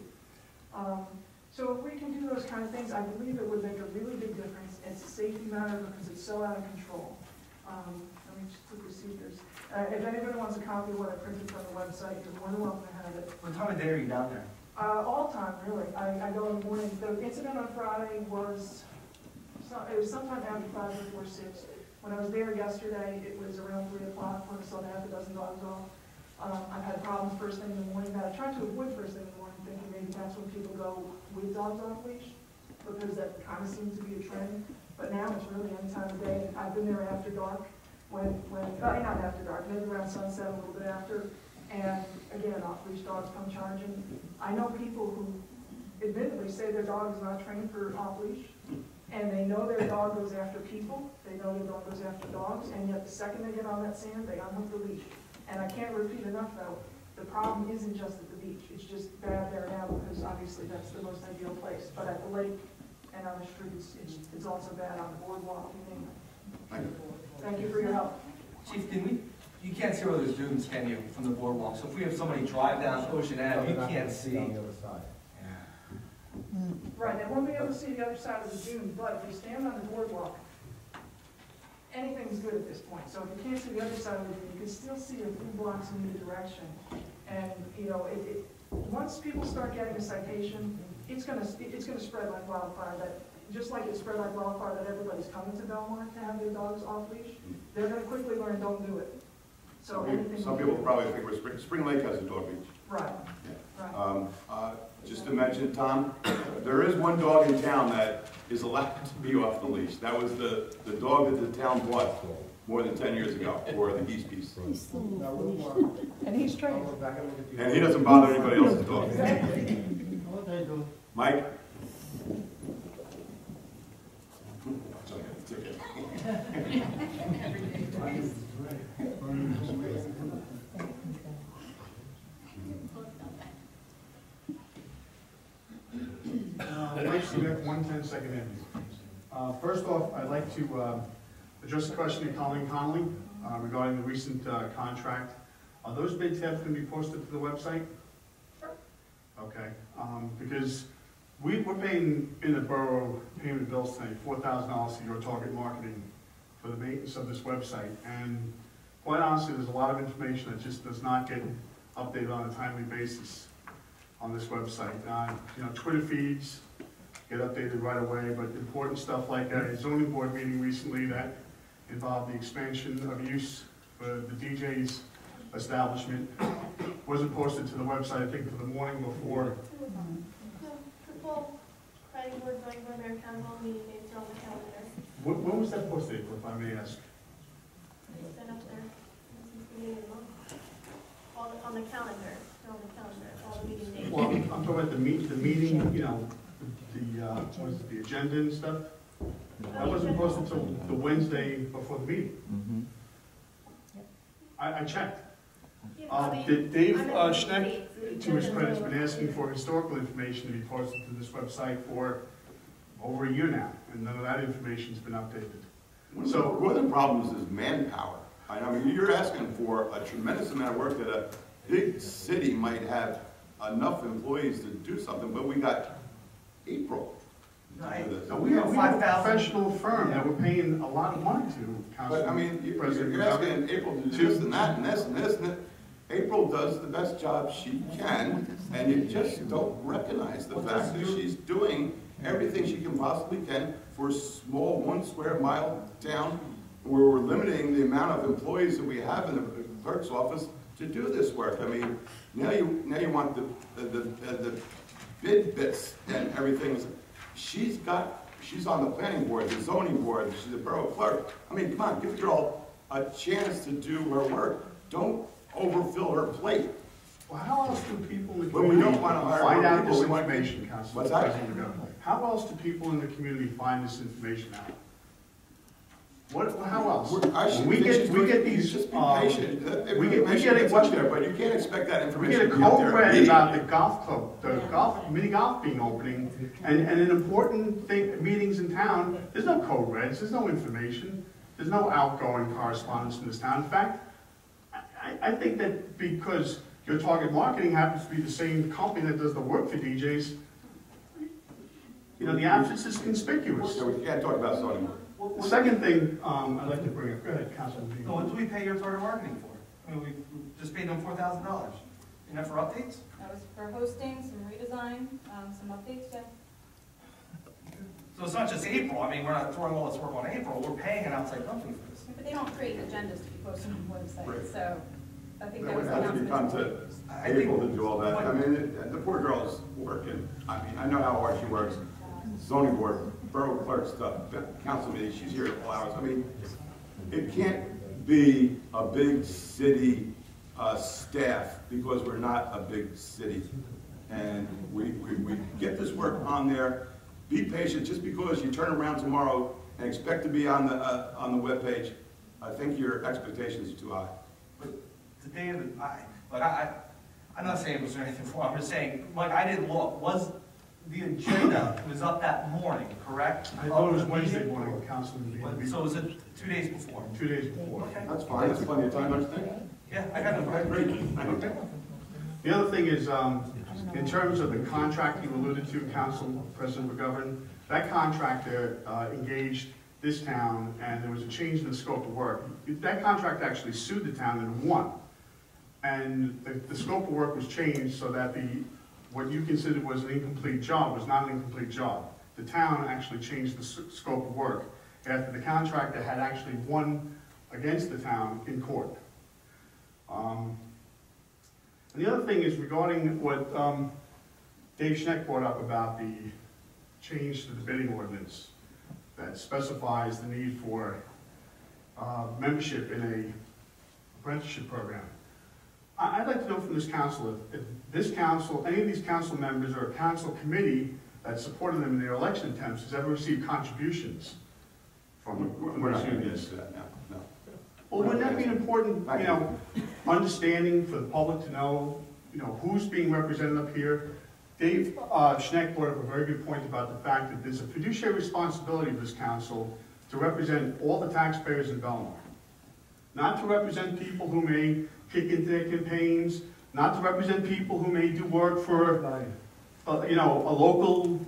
So if we can do those kind of things, I believe it would make a really big difference. It's a safety matter because it's so out of control. Let me just quickly see if there's, if anybody wants a copy of what I printed from the website, you're more than welcome to have it. What time of day are you down there? All time, really. I go in the morning. The incident on Friday was, it was sometime after 5 before 6. When I was there yesterday, it was around 3 o'clock when I saw half a dozen dogs off. I've had problems first thing in the morning that I tried to avoid first thing in the morning, thinking maybe that's when people go with dogs off leash, because that kind of seems to be a trend. But now it's really any time of day. I've been there after dark, not after dark, maybe around sunset, a little bit after. And again, off-leash dogs come charging. I know people who admittedly say their dog is not trained for off-leash, and they know their dog goes after people, they know their dog goes after dogs, and yet the second they get on that sand, they unhook the leash. And I can't repeat enough though, the problem isn't just at the beach, it's just bad there now because obviously that's the most ideal place. But at the lake and on the streets, it's also bad on the boardwalk, you name it. Thank you for your help. Chief, you can't see where those dunes, can you, from the boardwalk? So if we have somebody drive down Ocean Ave, you can't see. On the other side. Right, they won't be able to see the other side of the dune, but if you stand on the boardwalk, anything's good at this point. So if you can't see the other side of the dune, you can still see a few blocks in either direction. And you know, once people start getting a citation, it's gonna spread like wildfire. That just like it spread like wildfire that everybody's coming to Belmar to have their dogs off leash, they're gonna quickly learn don't do it. So some people probably think Spring Lake has a dog beach. Right. Yeah. Right. Just to mention, Tom, there is one dog in town that is allowed to be off the leash. That was the dog that the town bought more than 10 years ago for the geese piece. And he's trained. And he doesn't bother anybody else's dog. Exactly. Mike? and second Andy. First off, I'd like to address the question of Colleen Connolly regarding the recent contract. Are those bid tabs going to be posted to the website? Sure. Okay, because we're paying in the borough payment bills tonight, $4,000 to your target marketing for the maintenance of this website. And quite honestly, there's a lot of information that just does not get updated on a timely basis on this website. Twitter feeds get updated right away, but important stuff like a zoning board meeting recently that involved the expansion of use for the DJ's establishment wasn't posted to the website, I think, for the morning before. The full planning board, zoning board, mayor council meeting dates are on the calendar. When was that posted, if I may ask? It's been up there since the beginning of the month. On the calendar, they're on the calendar, all the meeting dates. Well, I'm talking about the meeting, what is it, the agenda and stuff? That wasn't posted until the Wednesday before the meeting. I checked. Dave Schneck, to his credit, has been asking for historical information to be posted to this website for over a year now, and none of that information's been updated. One of the problems is manpower. I mean, you're asking for a tremendous amount of work that a big city might have enough employees to do something, but we got April. We have a professional firm that we're paying a lot of money to. But I mean, you're asking April to do this and that and this and this and that. April does the best job she can, and you just don't recognize the fact that she's doing everything she can possibly can for a small 1 square mile town where we're limiting the amount of employees that we have in the clerk's office to do this work. I mean, now you want the bid bits and everything. She's on the planning board, the zoning board, she's a borough clerk. I mean, come on, give the girl a chance to do her work. Don't overfill her plate. Well, how else do people in the But we community don't want to hire find out people, this we want- information, Councilman? What's that? President of the Government? How else do people in the community find this information out? How else? We get these. Just be patient. We get much there, but you can't expect that We information get a to be up code there. red about the golf club, the mini golf being opening, and an important thing, meetings in town. There's no code reds. There's no information. There's no outgoing correspondence from this town. In fact, I think that because your target marketing happens to be the same company that does the work for DJs, the absence is conspicuous. So we can't talk about zoning. The second thing I'd like to bring up, go ahead, Councilman. No, what do we pay your target marketing for? I mean, we just paid them $4,000. Isn't that for updates? That was for hosting, some redesign, some updates, yeah. So it's not just April. I mean, we're not throwing all this work on April. We're paying an outside company for this. But they don't create agendas to be posted on the website, Right. so I think that That was would the have to become announcement. to April to do all that. I mean, the poor girl's working. I mean, I know how hard she works. Zoning board, borough clerk stuff, council meeting, she's here at all hours. I mean, it can't be a big city staff because we're not a big city. And we get this work on there. Be patient. Just because you turn around tomorrow and expect to be on the webpage, I think your expectations are too high. But the day of I'm not saying it was anything wrong. I'm just saying, I didn't look. Was the agenda was up that morning, correct? I thought it was Wednesday morning, Councilman. So was it 2 days before? 2 days before. Okay. That's fine. That's plenty of time, don't you think? Yeah, I got it. Great. Okay. The other thing is, in terms of the contract you alluded to, Council President McGovern, that contractor engaged this town, and there was a change in the scope of work. That contract actually sued the town and won. And the scope of work was changed so that what you considered was an incomplete job was not an incomplete job. The town actually changed the scope of work after the contractor had actually won against the town in court. And the other thing is regarding what Dave Schneck brought up about the change to the bidding ordinance that specifies the need for membership in a apprenticeship program. I'd like to know from this council if this council, any of these council members or a council committee that supported them in their election attempts has ever received contributions from We're not going to this. get into that now. No. Well, wouldn't that be an important, understanding for the public to know, who's being represented up here? Dave Schneck brought up a very good point about the fact that there's a fiduciary responsibility of this council to represent all the taxpayers in Belmar. Not to represent people who may kick into their campaigns, not to represent people who may do work for, you know, a local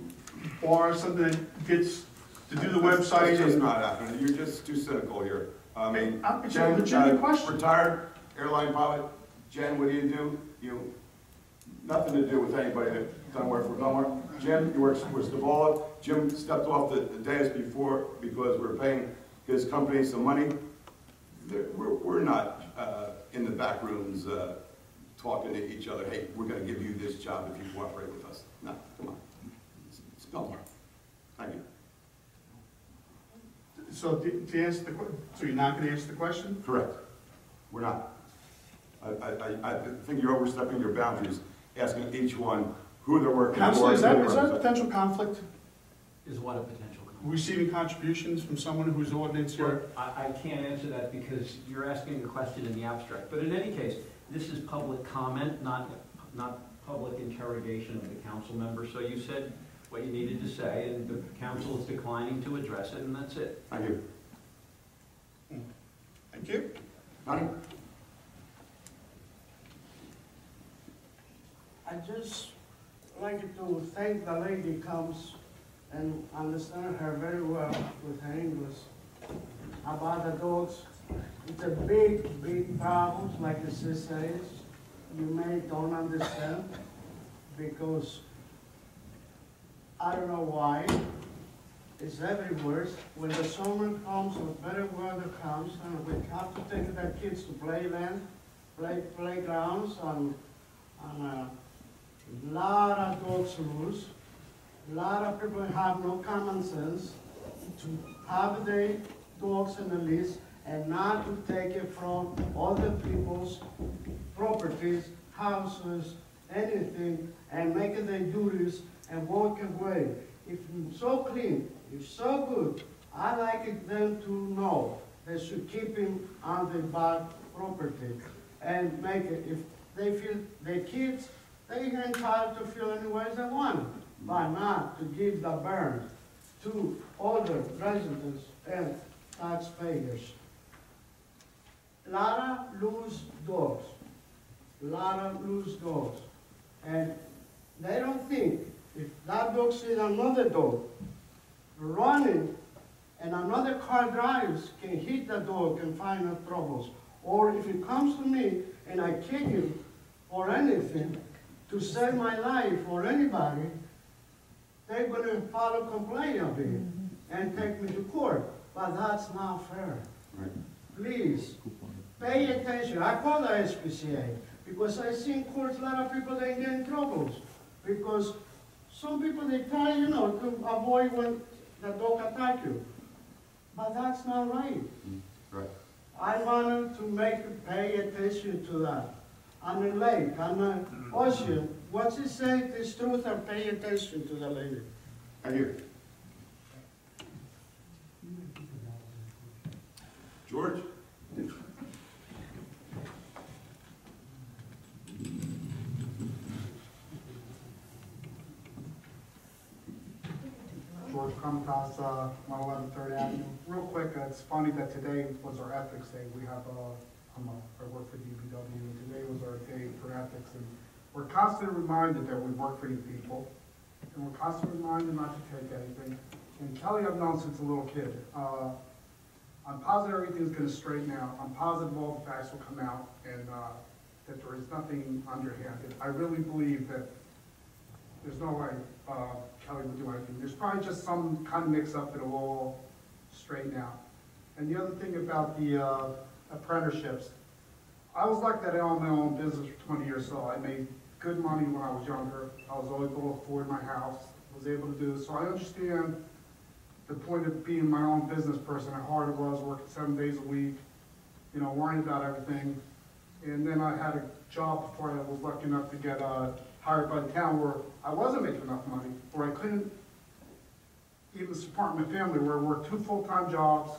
bar or something that gets to do the website. It's just not happening. You're just too cynical here. I mean, it's a legitimate question. Retired airline pilot. Jen, what do? You nothing to do with anybody that doesn't work for Belmar. Jim, he works for Stavola. Jim stepped off the dais before because we're paying his company some money. We're not in the back rooms talking to each other. Hey, we're going to give you this job if you cooperate with us. No, come on. It's Belmar. Thank you. So to answer the question, so you're not going to answer the question? Correct. We're not. I think you're overstepping your boundaries, asking each one who they're working for. Counselor, is that a potential conflict? Is what a potential conflict? Receiving contributions from someone whose ordinance here? I can't answer that because you're asking a question in the abstract. But in any case, this is public comment, not public interrogation of the council member. So you said what you needed to say, and the council is declining to address it, and that's it. Thank you. Thank you. Honey? I just like to thank the lady comes and understand her very well with her English about the dogs. It's a big, big problem, like the sister says. You may don't understand because I don't know why. It's everywhere. When the summer comes or better weather comes, and we have to take the kids to playgrounds, and a lot of dogs loose. A lot of people have no common sense to have their dogs in the list and not to take it from other people's properties, houses, anything, and make it their duties and walk away. If it's so clean, it's so good, I like it them to know they should keep him on the back property and make it, if they feel their kids, they are entitled to feel any way they want, but not to give the burn to other residents and taxpayers. A lot of loose dogs, and they don't think if that dog sees another dog running and another car drives, can hit the dog and find no troubles. Or if it comes to me and I kick him or anything to save my life or anybody, they're going to file a complaint of it and take me to court. But that's not fair. Right. Please, pay attention. I call the SPCA because I see in courts a lot of people they get in troubles. Because some people they tell you, to avoid when the dog attack you. But that's not right. Right. I wanted to pay attention to that. On the lake, on the ocean, what's it say? This truth, and pay attention to the lady. Thank you. George? George Crumcross, 111 3rd Avenue. Real quick, it's funny that today was our ethics day. We have, I work for DPW, and today was our day for ethics. And we're constantly reminded that we work for you people, and we're constantly reminded not to take anything. And Kelly, I've known since a little kid. I'm positive everything's going to straighten out. I'm positive all the facts will come out, and that there is nothing underhanded. I really believe that there's no way Kelly would do anything. There's probably just some kind of mix-up that will all straighten out. And the other thing about the apprenticeships, I was like that I owned my own business for 20 years, so I made good money when I was younger. I was always able to afford my house, was able to do this. So I understand the point of being my own business person, how hard it was, working 7 days a week, worrying about everything. And then I had a job before I was lucky enough to get hired by the town where I wasn't making enough money, where I couldn't even support my family, where I worked 2 full-time jobs.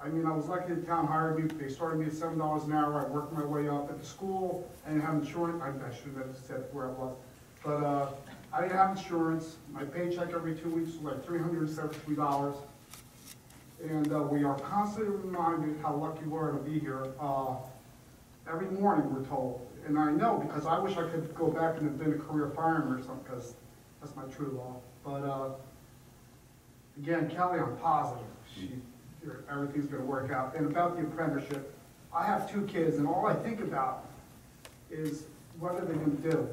I mean, I was lucky the town hired me. They started me at $7 an hour. I worked my way up at the school and have insurance. I should have said where I was. But I didn't have insurance. My paycheck every 2 weeks was like $373. And we are constantly reminded how lucky we are to be here. Every morning we're told, and I know because I wish I could go back and have been a career fireman or something, because that's my true law. But again, Kelly, I'm positive. Everything's going to work out. And about the apprenticeship, I have 2 kids, and all I think about is what are they going to do?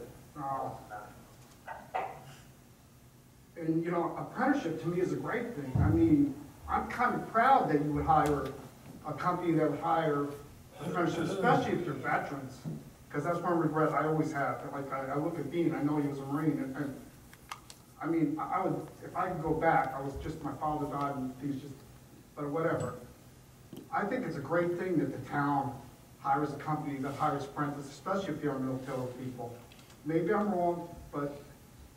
And you know, apprenticeship to me is a great thing. I mean, I'm kind of proud that you would hire a company that would hire apprenticeships, especially if they're veterans, because that's one regret I always have. Like I look at Dean, I know he was a Marine, and I mean, I would, if I could go back, I was just, my father died and things just, but whatever. I think it's a great thing that the town hires a company that hires apprentices, especially if they're military people. Maybe I'm wrong, but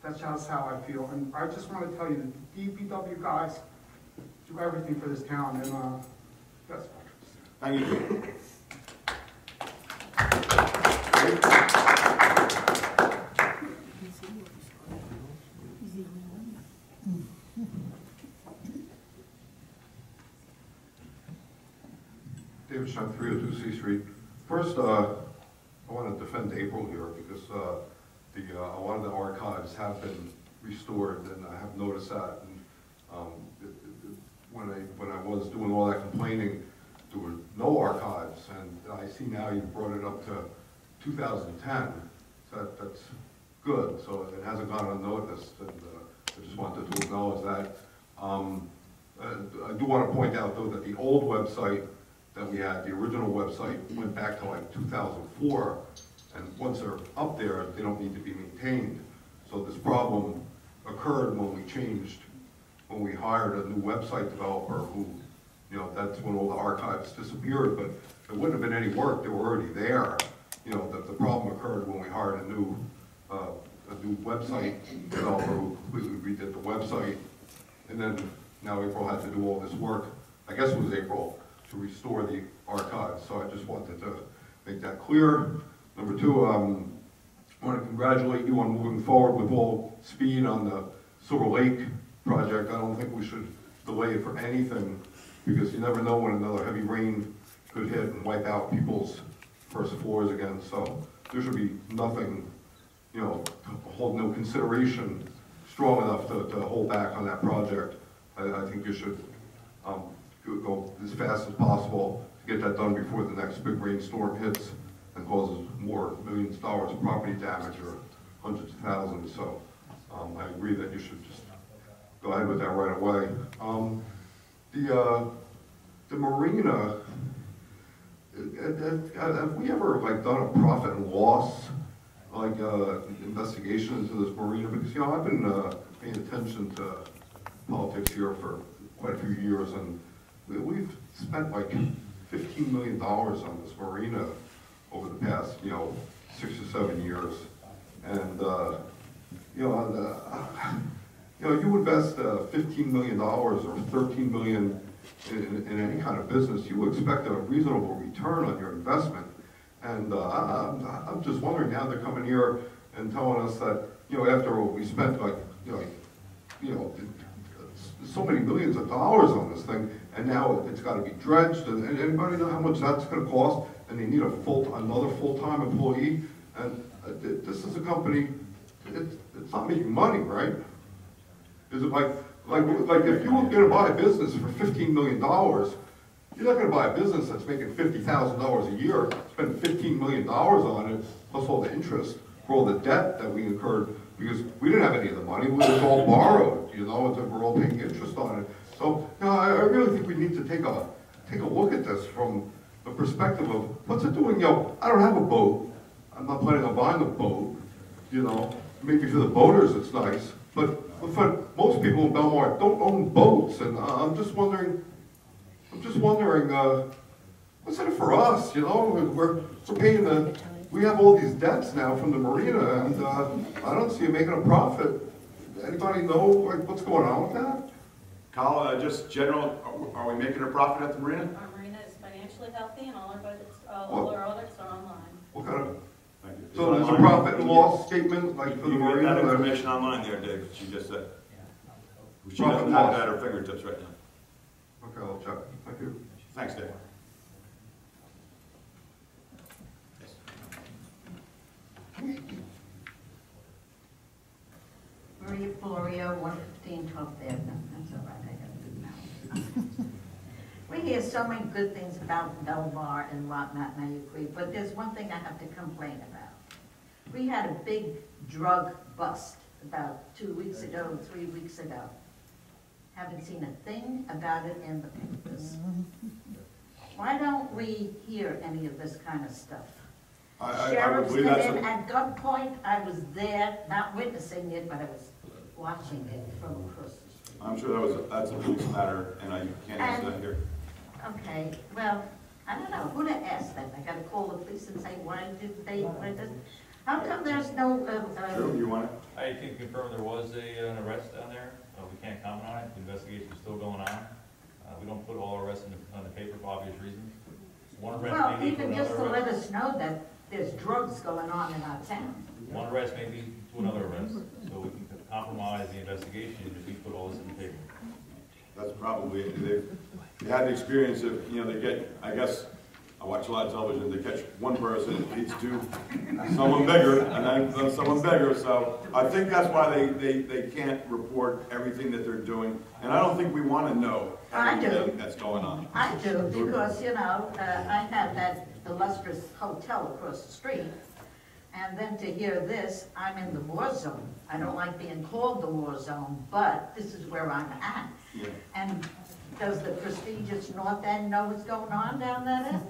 that's just how I feel. And I just want to tell you that the DPW guys do everything for this town, and that's Thank you. David Stein, 302 C Street. First, I want to defend April here because a lot of the archives have been restored, and I have noticed that. And when I was doing all that complaining, there were no archives, and I see now you brought it up to 2010. So that's good. So it hasn't gone unnoticed, and I just wanted to acknowledge that. I do want to point out, though, that the old website that we had, the original website, went back to like 2004, and once they're up there, they don't need to be maintained. So this problem occurred when we hired a new website developer who, you know, that's when all the archives disappeared, but there wouldn't have been any work, they were already there. You know, the problem occurred when we hired a new website developer who completely redid the website, and then now April had to do all this work, I guess it was April, to restore the archives. So I just wanted to make that clear. Number 2, I want to congratulate you on moving forward with all speed on the Silver Lake project. I don't think we should delay it for anything, because you never know when another heavy rain could hit and wipe out people's first floors again. So there should be nothing, you know, hold no consideration strong enough to hold back on that project. I think you should go as fast as possible to get that done before the next big rainstorm hits and causes more millions of dollars of property damage or hundreds of thousands. So I agree that you should just go ahead with that right away. The marina, have we ever like done a profit and loss like investigation into this marina? Because, you know, I've been paying attention to politics here for quite a few years, and we've spent like $15 million on this marina over the past, you know, 6 or 7 years. And, you invest $15 million or $13 million in any kind of business, you expect a reasonable return on your investment. And I'm just wondering, now they're coming here and telling us that, you know, after we spent like, so many millions of dollars on this thing, and now it's got to be dredged, and anybody know how much that's going to cost? And they need another full-time employee. And this is a company, it's not making money, right? Is it like if you were going to buy a business for $15 million, you're not going to buy a business that's making $50,000 a year, spend $15 million on it, plus all the interest for all the debt that we incurred, because we didn't have any of the money, it was all borrowed, you know, and we're all paying interest on it. So, you know, I really think we need to take a look at this from the perspective of what's it doing. You know, I don't have a boat. I'm not planning on buying a boat. You know, maybe for the boaters it's nice, but for most people in Belmar don't own boats, and I'm just wondering, what's in it for us? You know, we're paying we have all these debts now from the marina, and I don't see it making a profit. Anybody know like what's going on with that? Kyle, just general, are we making a profit at the marina? Our marina is financially healthy, and all our budgets, all our audits are online. What kind of? Thank you. So there's a profit and loss statement, like for the You can get marina? that information online there, Dave, she just said. She Profit doesn't and have loss. it at her fingertips right now. Okay, I'll check. Thank you. Thanks, Dave. Maria Florio, 115 12th Avenue. That's all right, I got it now. We hear so many good things about Belmar and whatnot, and I agree, but there's one thing I have to complain about. We had a big drug bust about 2 weeks ago, 3 weeks ago. Haven't seen a thing about it in the papers. Why don't we hear any of this kind of stuff? I would Sheriff's believe come that's in at gunpoint. I was there, not witnessing it, but I was watching it from across the street. I'm sure that's a police matter, and I can't answer that here. Okay, well, I don't know who to ask then. I gotta call the police and say, why did they, how come there's no, Drew, you want it? I can confirm there was an arrest down there. We can't comment on it. The investigation is still going on. We don't put all arrests on the paper for obvious reasons. One arrest well, may lead to even just to another let arrest. us know that there's drugs going on in our town. One arrest may lead to another arrest. So we can compromise the investigation if we put all this in the paper. That's probably it. They had the experience of, they get, I guess, I watch a lot of television, they catch one person, it leads to someone bigger, and then someone bigger, so I think that's why they can't report everything that they're doing, and I don't think we want to know everything that's going on. I do, because, I have that illustrious hotel across the street, and then to hear this, I'm in the war zone. I don't like being called the war zone, but this is where I'm at. Yeah. And does the prestigious North End know what's going on down that end?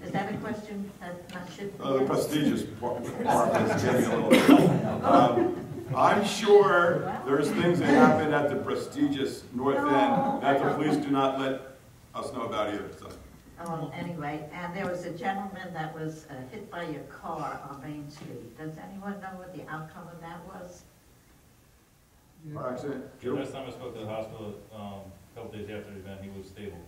Is that a question that I should be The asked? prestigious part is getting a little I'm sure there's things that happen at the prestigious North End that the police do not let us know about either, so. Well, anyway, and there was a gentleman that was hit by a car on Main Street. Does anyone know what the outcome of that was? Car accident? The last time I spoke to the hospital, a couple days after the event, he was stable.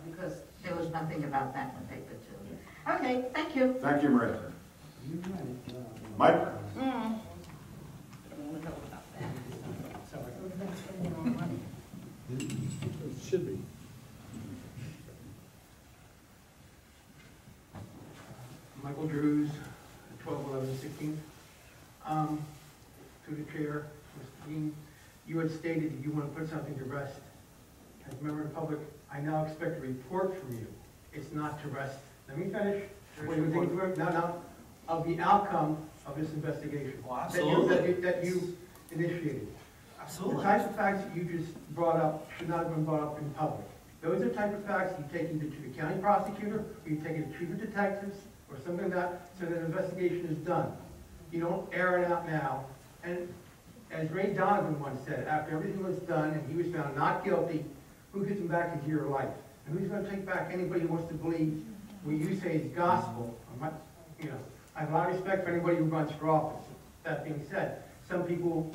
Because there was nothing about that in the paper too. Okay, thank you. Thank you, Maria. Mike? Should be. Michael Drews, 12/11/16. To the chair, Mr. Dean, you had stated that you want to put something to rest. As a member of the public, I now expect a report from you. It's not to rest. Let me finish. No, of the outcome of this investigation. Well, absolutely. That you initiated. Absolutely. The types of facts that you just brought up should not have been brought up in public. Those are the type of facts you take either to the county prosecutor, or you take it to chief of detectives, or something like that, so that an investigation is done. You don't air it out now. And as Ray Donovan once said, after everything was done and he was found not guilty, who gets him back into your life? And who's going to take back anybody who wants to believe what you say is gospel? I have a lot of respect for anybody who runs for office. That being said, some people,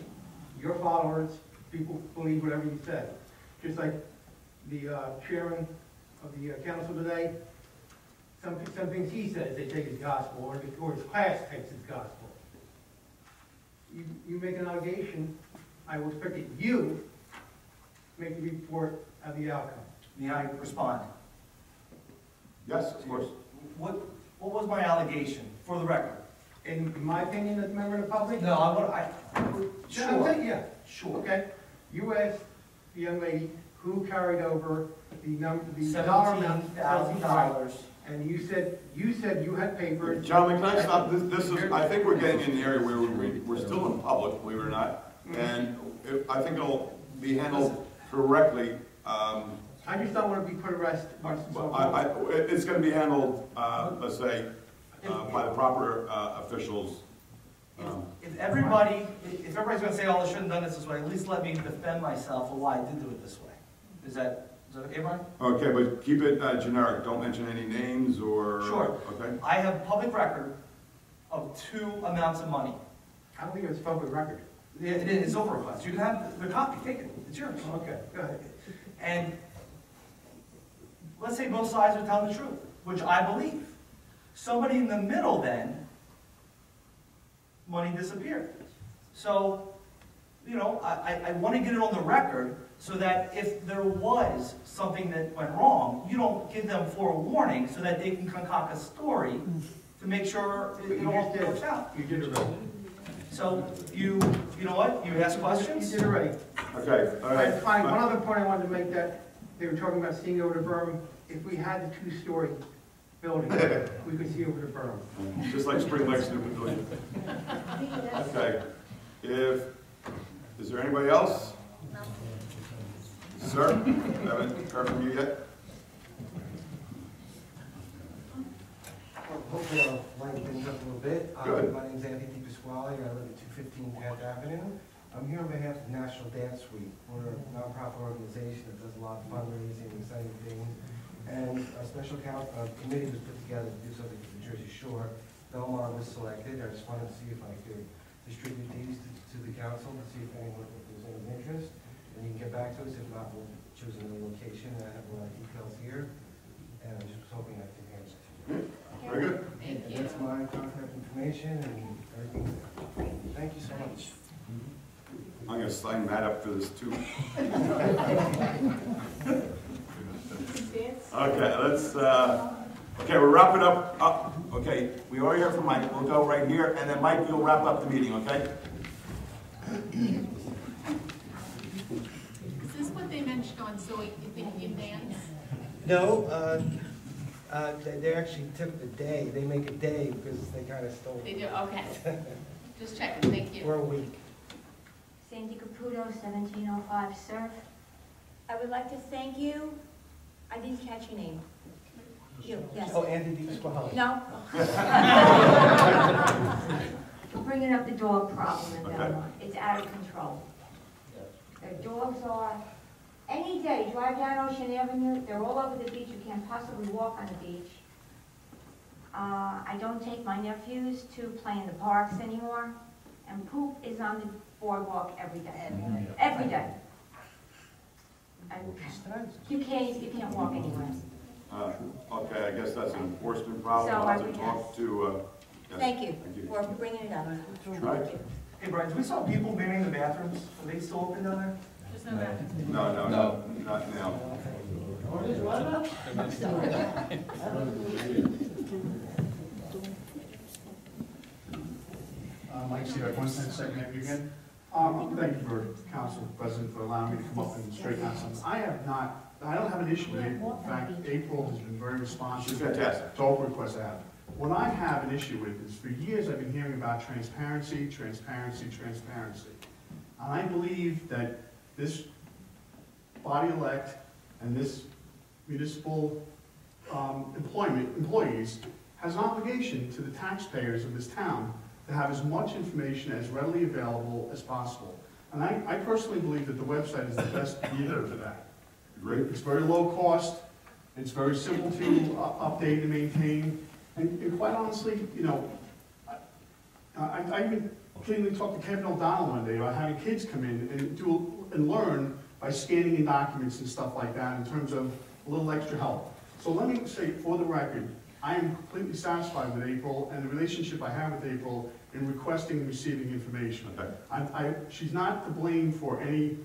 your followers, people believe whatever you say. Just like the chairman of the council today, some things he says they take as gospel, or his class takes as gospel. You make an allegation, I will expect that you make a report of the outcome. May I respond? Yes, of course. What was my allegation, for the record? In my opinion, as a member of the public? No, Sure. Yeah. Sure. Okay. You asked the young lady who carried over the dollar amount, $17,000. and you said you had papers. Gentlemen, can I stop? This is, I think we're getting in the area where we're still in public, believe it or not. And I think it'll be handled correctly. I just don't want to be put at rest. It's going to be handled, let's say, by the proper officials. If everybody's going to say, oh, I shouldn't have done this way, at least let me defend myself of why I did do it this way. Is that okay, Brian? Okay, but keep it generic. Don't mention any names or... Sure. Okay. I have public record of 2 amounts of money. I don't think it's public record. It is over request. You can have the copy. Take it. It's yours. Okay, go ahead. And let's say both sides are telling the truth, which I believe. Somebody in the middle then, money disappeared. So, you know, I want to get it on the record so that if there was something that went wrong, you don't give them forewarning so that they can concoct a story to make sure it all works out. You did it right. So you know what? You ask questions? You did it right. Okay, all right. Fine, one other point I wanted to make, that they were talking about seeing over the berm. If we had the two-story building, we could see over the berm. Just like Spring Lake Stupid Pavilion. Okay, is there anybody else? No. Sir, haven't heard from you yet? Hopefully I'll lighten things up a little bit. Good. My name's Anthony DePasquale. I live at 215 10th Avenue. I'm here on behalf of the National Dance Suite. We're a nonprofit organization that does a lot of fundraising and exciting things. And a special committee was put together to do something for the Jersey Shore. Belmar was selected. I just wanted to see if I could distribute these to the council to see if anyone, if there's any interest. And you can get back to us. If not, we'll choose another location. I have a lot of details here. And I'm just hoping I can hand it to you. Very good. Thank you. That's my contact information and everything. Thank you so much. I'm gonna sign Matt up for this too. Okay, let's, okay, we're wrapping up. Okay, we already heard from Mike. We'll go right here, and then Mike, you'll wrap up the meeting, okay? Is this what they mentioned on Zoe, the Indian dance? No, they actually took the day. They make a day because they kind of stole it. They do, okay. Just checking, thank you. For a week. Sandy Caputo, 1705 Surf. I would like to thank you. I didn't catch your name. You, yes. Oh, Andy DePasquale. No. For bringing up the dog problem in Belmar. It's out of control. The dogs are, any day, drive down Ocean Avenue, they're all over the beach. You can't possibly walk on the beach. I don't take my nephews to play in the parks anymore. And poop is on the boardwalk every day. Every day. And you can't walk anywhere. Okay, I guess that's an enforcement problem. So I'll I have to would talk to, yes. Thank you for bringing it up. Right. Hey, Brian, we saw people manning the bathrooms. Are they still open down there? There's no bathroom. No, not now. Mike, see, 1 second, maybe again. Thank you for Council President for allowing me to come up and straighten out something. I don't have an issue with April. In fact, April has been very responsive. She's fantastic. To all requests I have. What I have an issue with is for years I've been hearing about transparency, transparency, transparency. And I believe that this body elect and this municipal employees has an obligation to the taxpayers of this town to have as much information as readily available as possible. And I personally believe that the website is the best vehicle for that. It's very low cost, it's very simple to update and maintain, and quite honestly, you know, I even cleanly talked to Kevin O'Donnell one day about having kids come in and learn by scanning in documents and stuff like that in terms of a little extra help. So let me say, for the record, I am completely satisfied with April and the relationship I have with April in requesting and receiving information. Okay. She's not to blame for any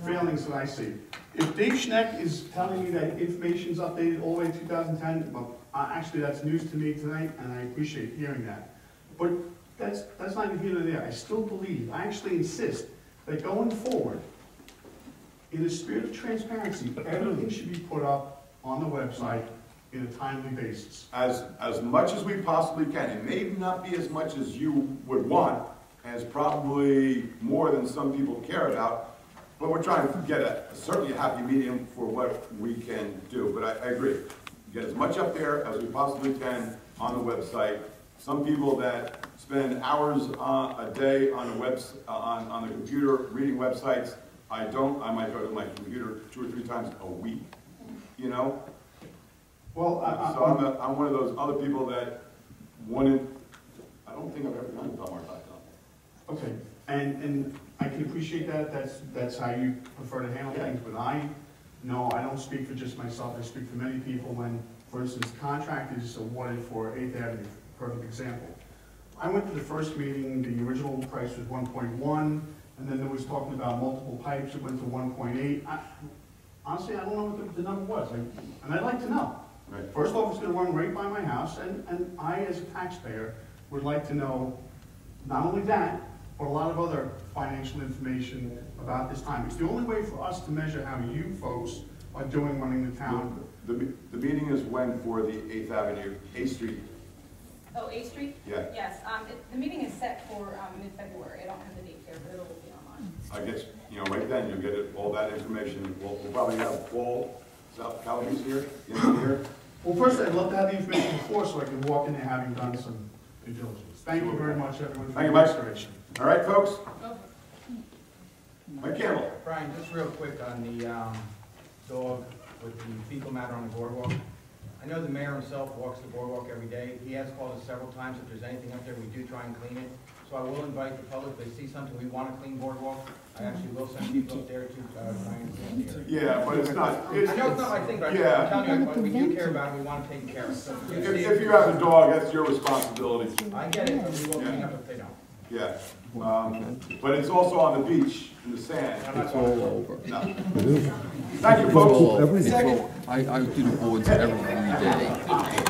failings that I see. If Dave Schneck is telling me that information's updated all the way to 2010, well, actually that's news to me tonight, and I appreciate hearing that. But that's not here nor there. I still believe, I actually insist that going forward, in the spirit of transparency, everything should be put up on the website in a timely basis. As much as we possibly can. It may not be as much as you would want, and it's probably more than some people care about, but we're trying to get certainly a happy medium for what we can do. But I agree. Get as much up there as we possibly can on the website. Some people that spend hours a day on the on the computer reading websites, I might go to my computer 2 or 3 times a week, you know? Well, so I'm one of those other people that wanted, I don't think I've ever gone to Belmar.com. Okay, and I can appreciate that, that's how you prefer to handle things, but I don't speak for just myself, I speak for many people when, for instance, contractors awarded for 8th Avenue, perfect example. I went to the first meeting, the original price was 1.1, and then there was talking about multiple pipes, it went to 1.8. Honestly, I don't know what the number was, and I'd like to know. Right. First off, it's gonna run right by my house, and I, as a taxpayer, would like to know not only that, but a lot of other financial information about this time. It's the only way for us to measure how you folks are doing running the town. The meeting is when for the 8th Avenue, 8th Street? Oh, 8th Street? Yeah. Yes, the meeting is set for mid-February. I don't have the date here, but it'll be online. I guess, right then, you'll get all that information. We'll probably have Paul Calabrese here, the engineer. Well, first, I'd love to have the information before, so I can walk in there having done some due diligence. Thank you very much, everyone, for Thank you, your Mike. consideration. All right, folks? Mike Campbell. Brian, just real quick on the dog with the fecal matter on the boardwalk. I know the mayor himself walks the boardwalk every day. He has called us several times. If there's anything up there, we do try and clean it. So I will invite the public, if they see something, we want a clean boardwalk, I actually will send people up there to try and clean the area. Yeah, but it's not. I know it's not my thing, but I'm telling you, we do care about it, we want to take care of it. So If you have a dog, that's your responsibility. I get it, but we will clean up if they don't. Yeah. But it's also on the beach, in the sand. It's all over. No. Thank you, folks. I do the boards every day.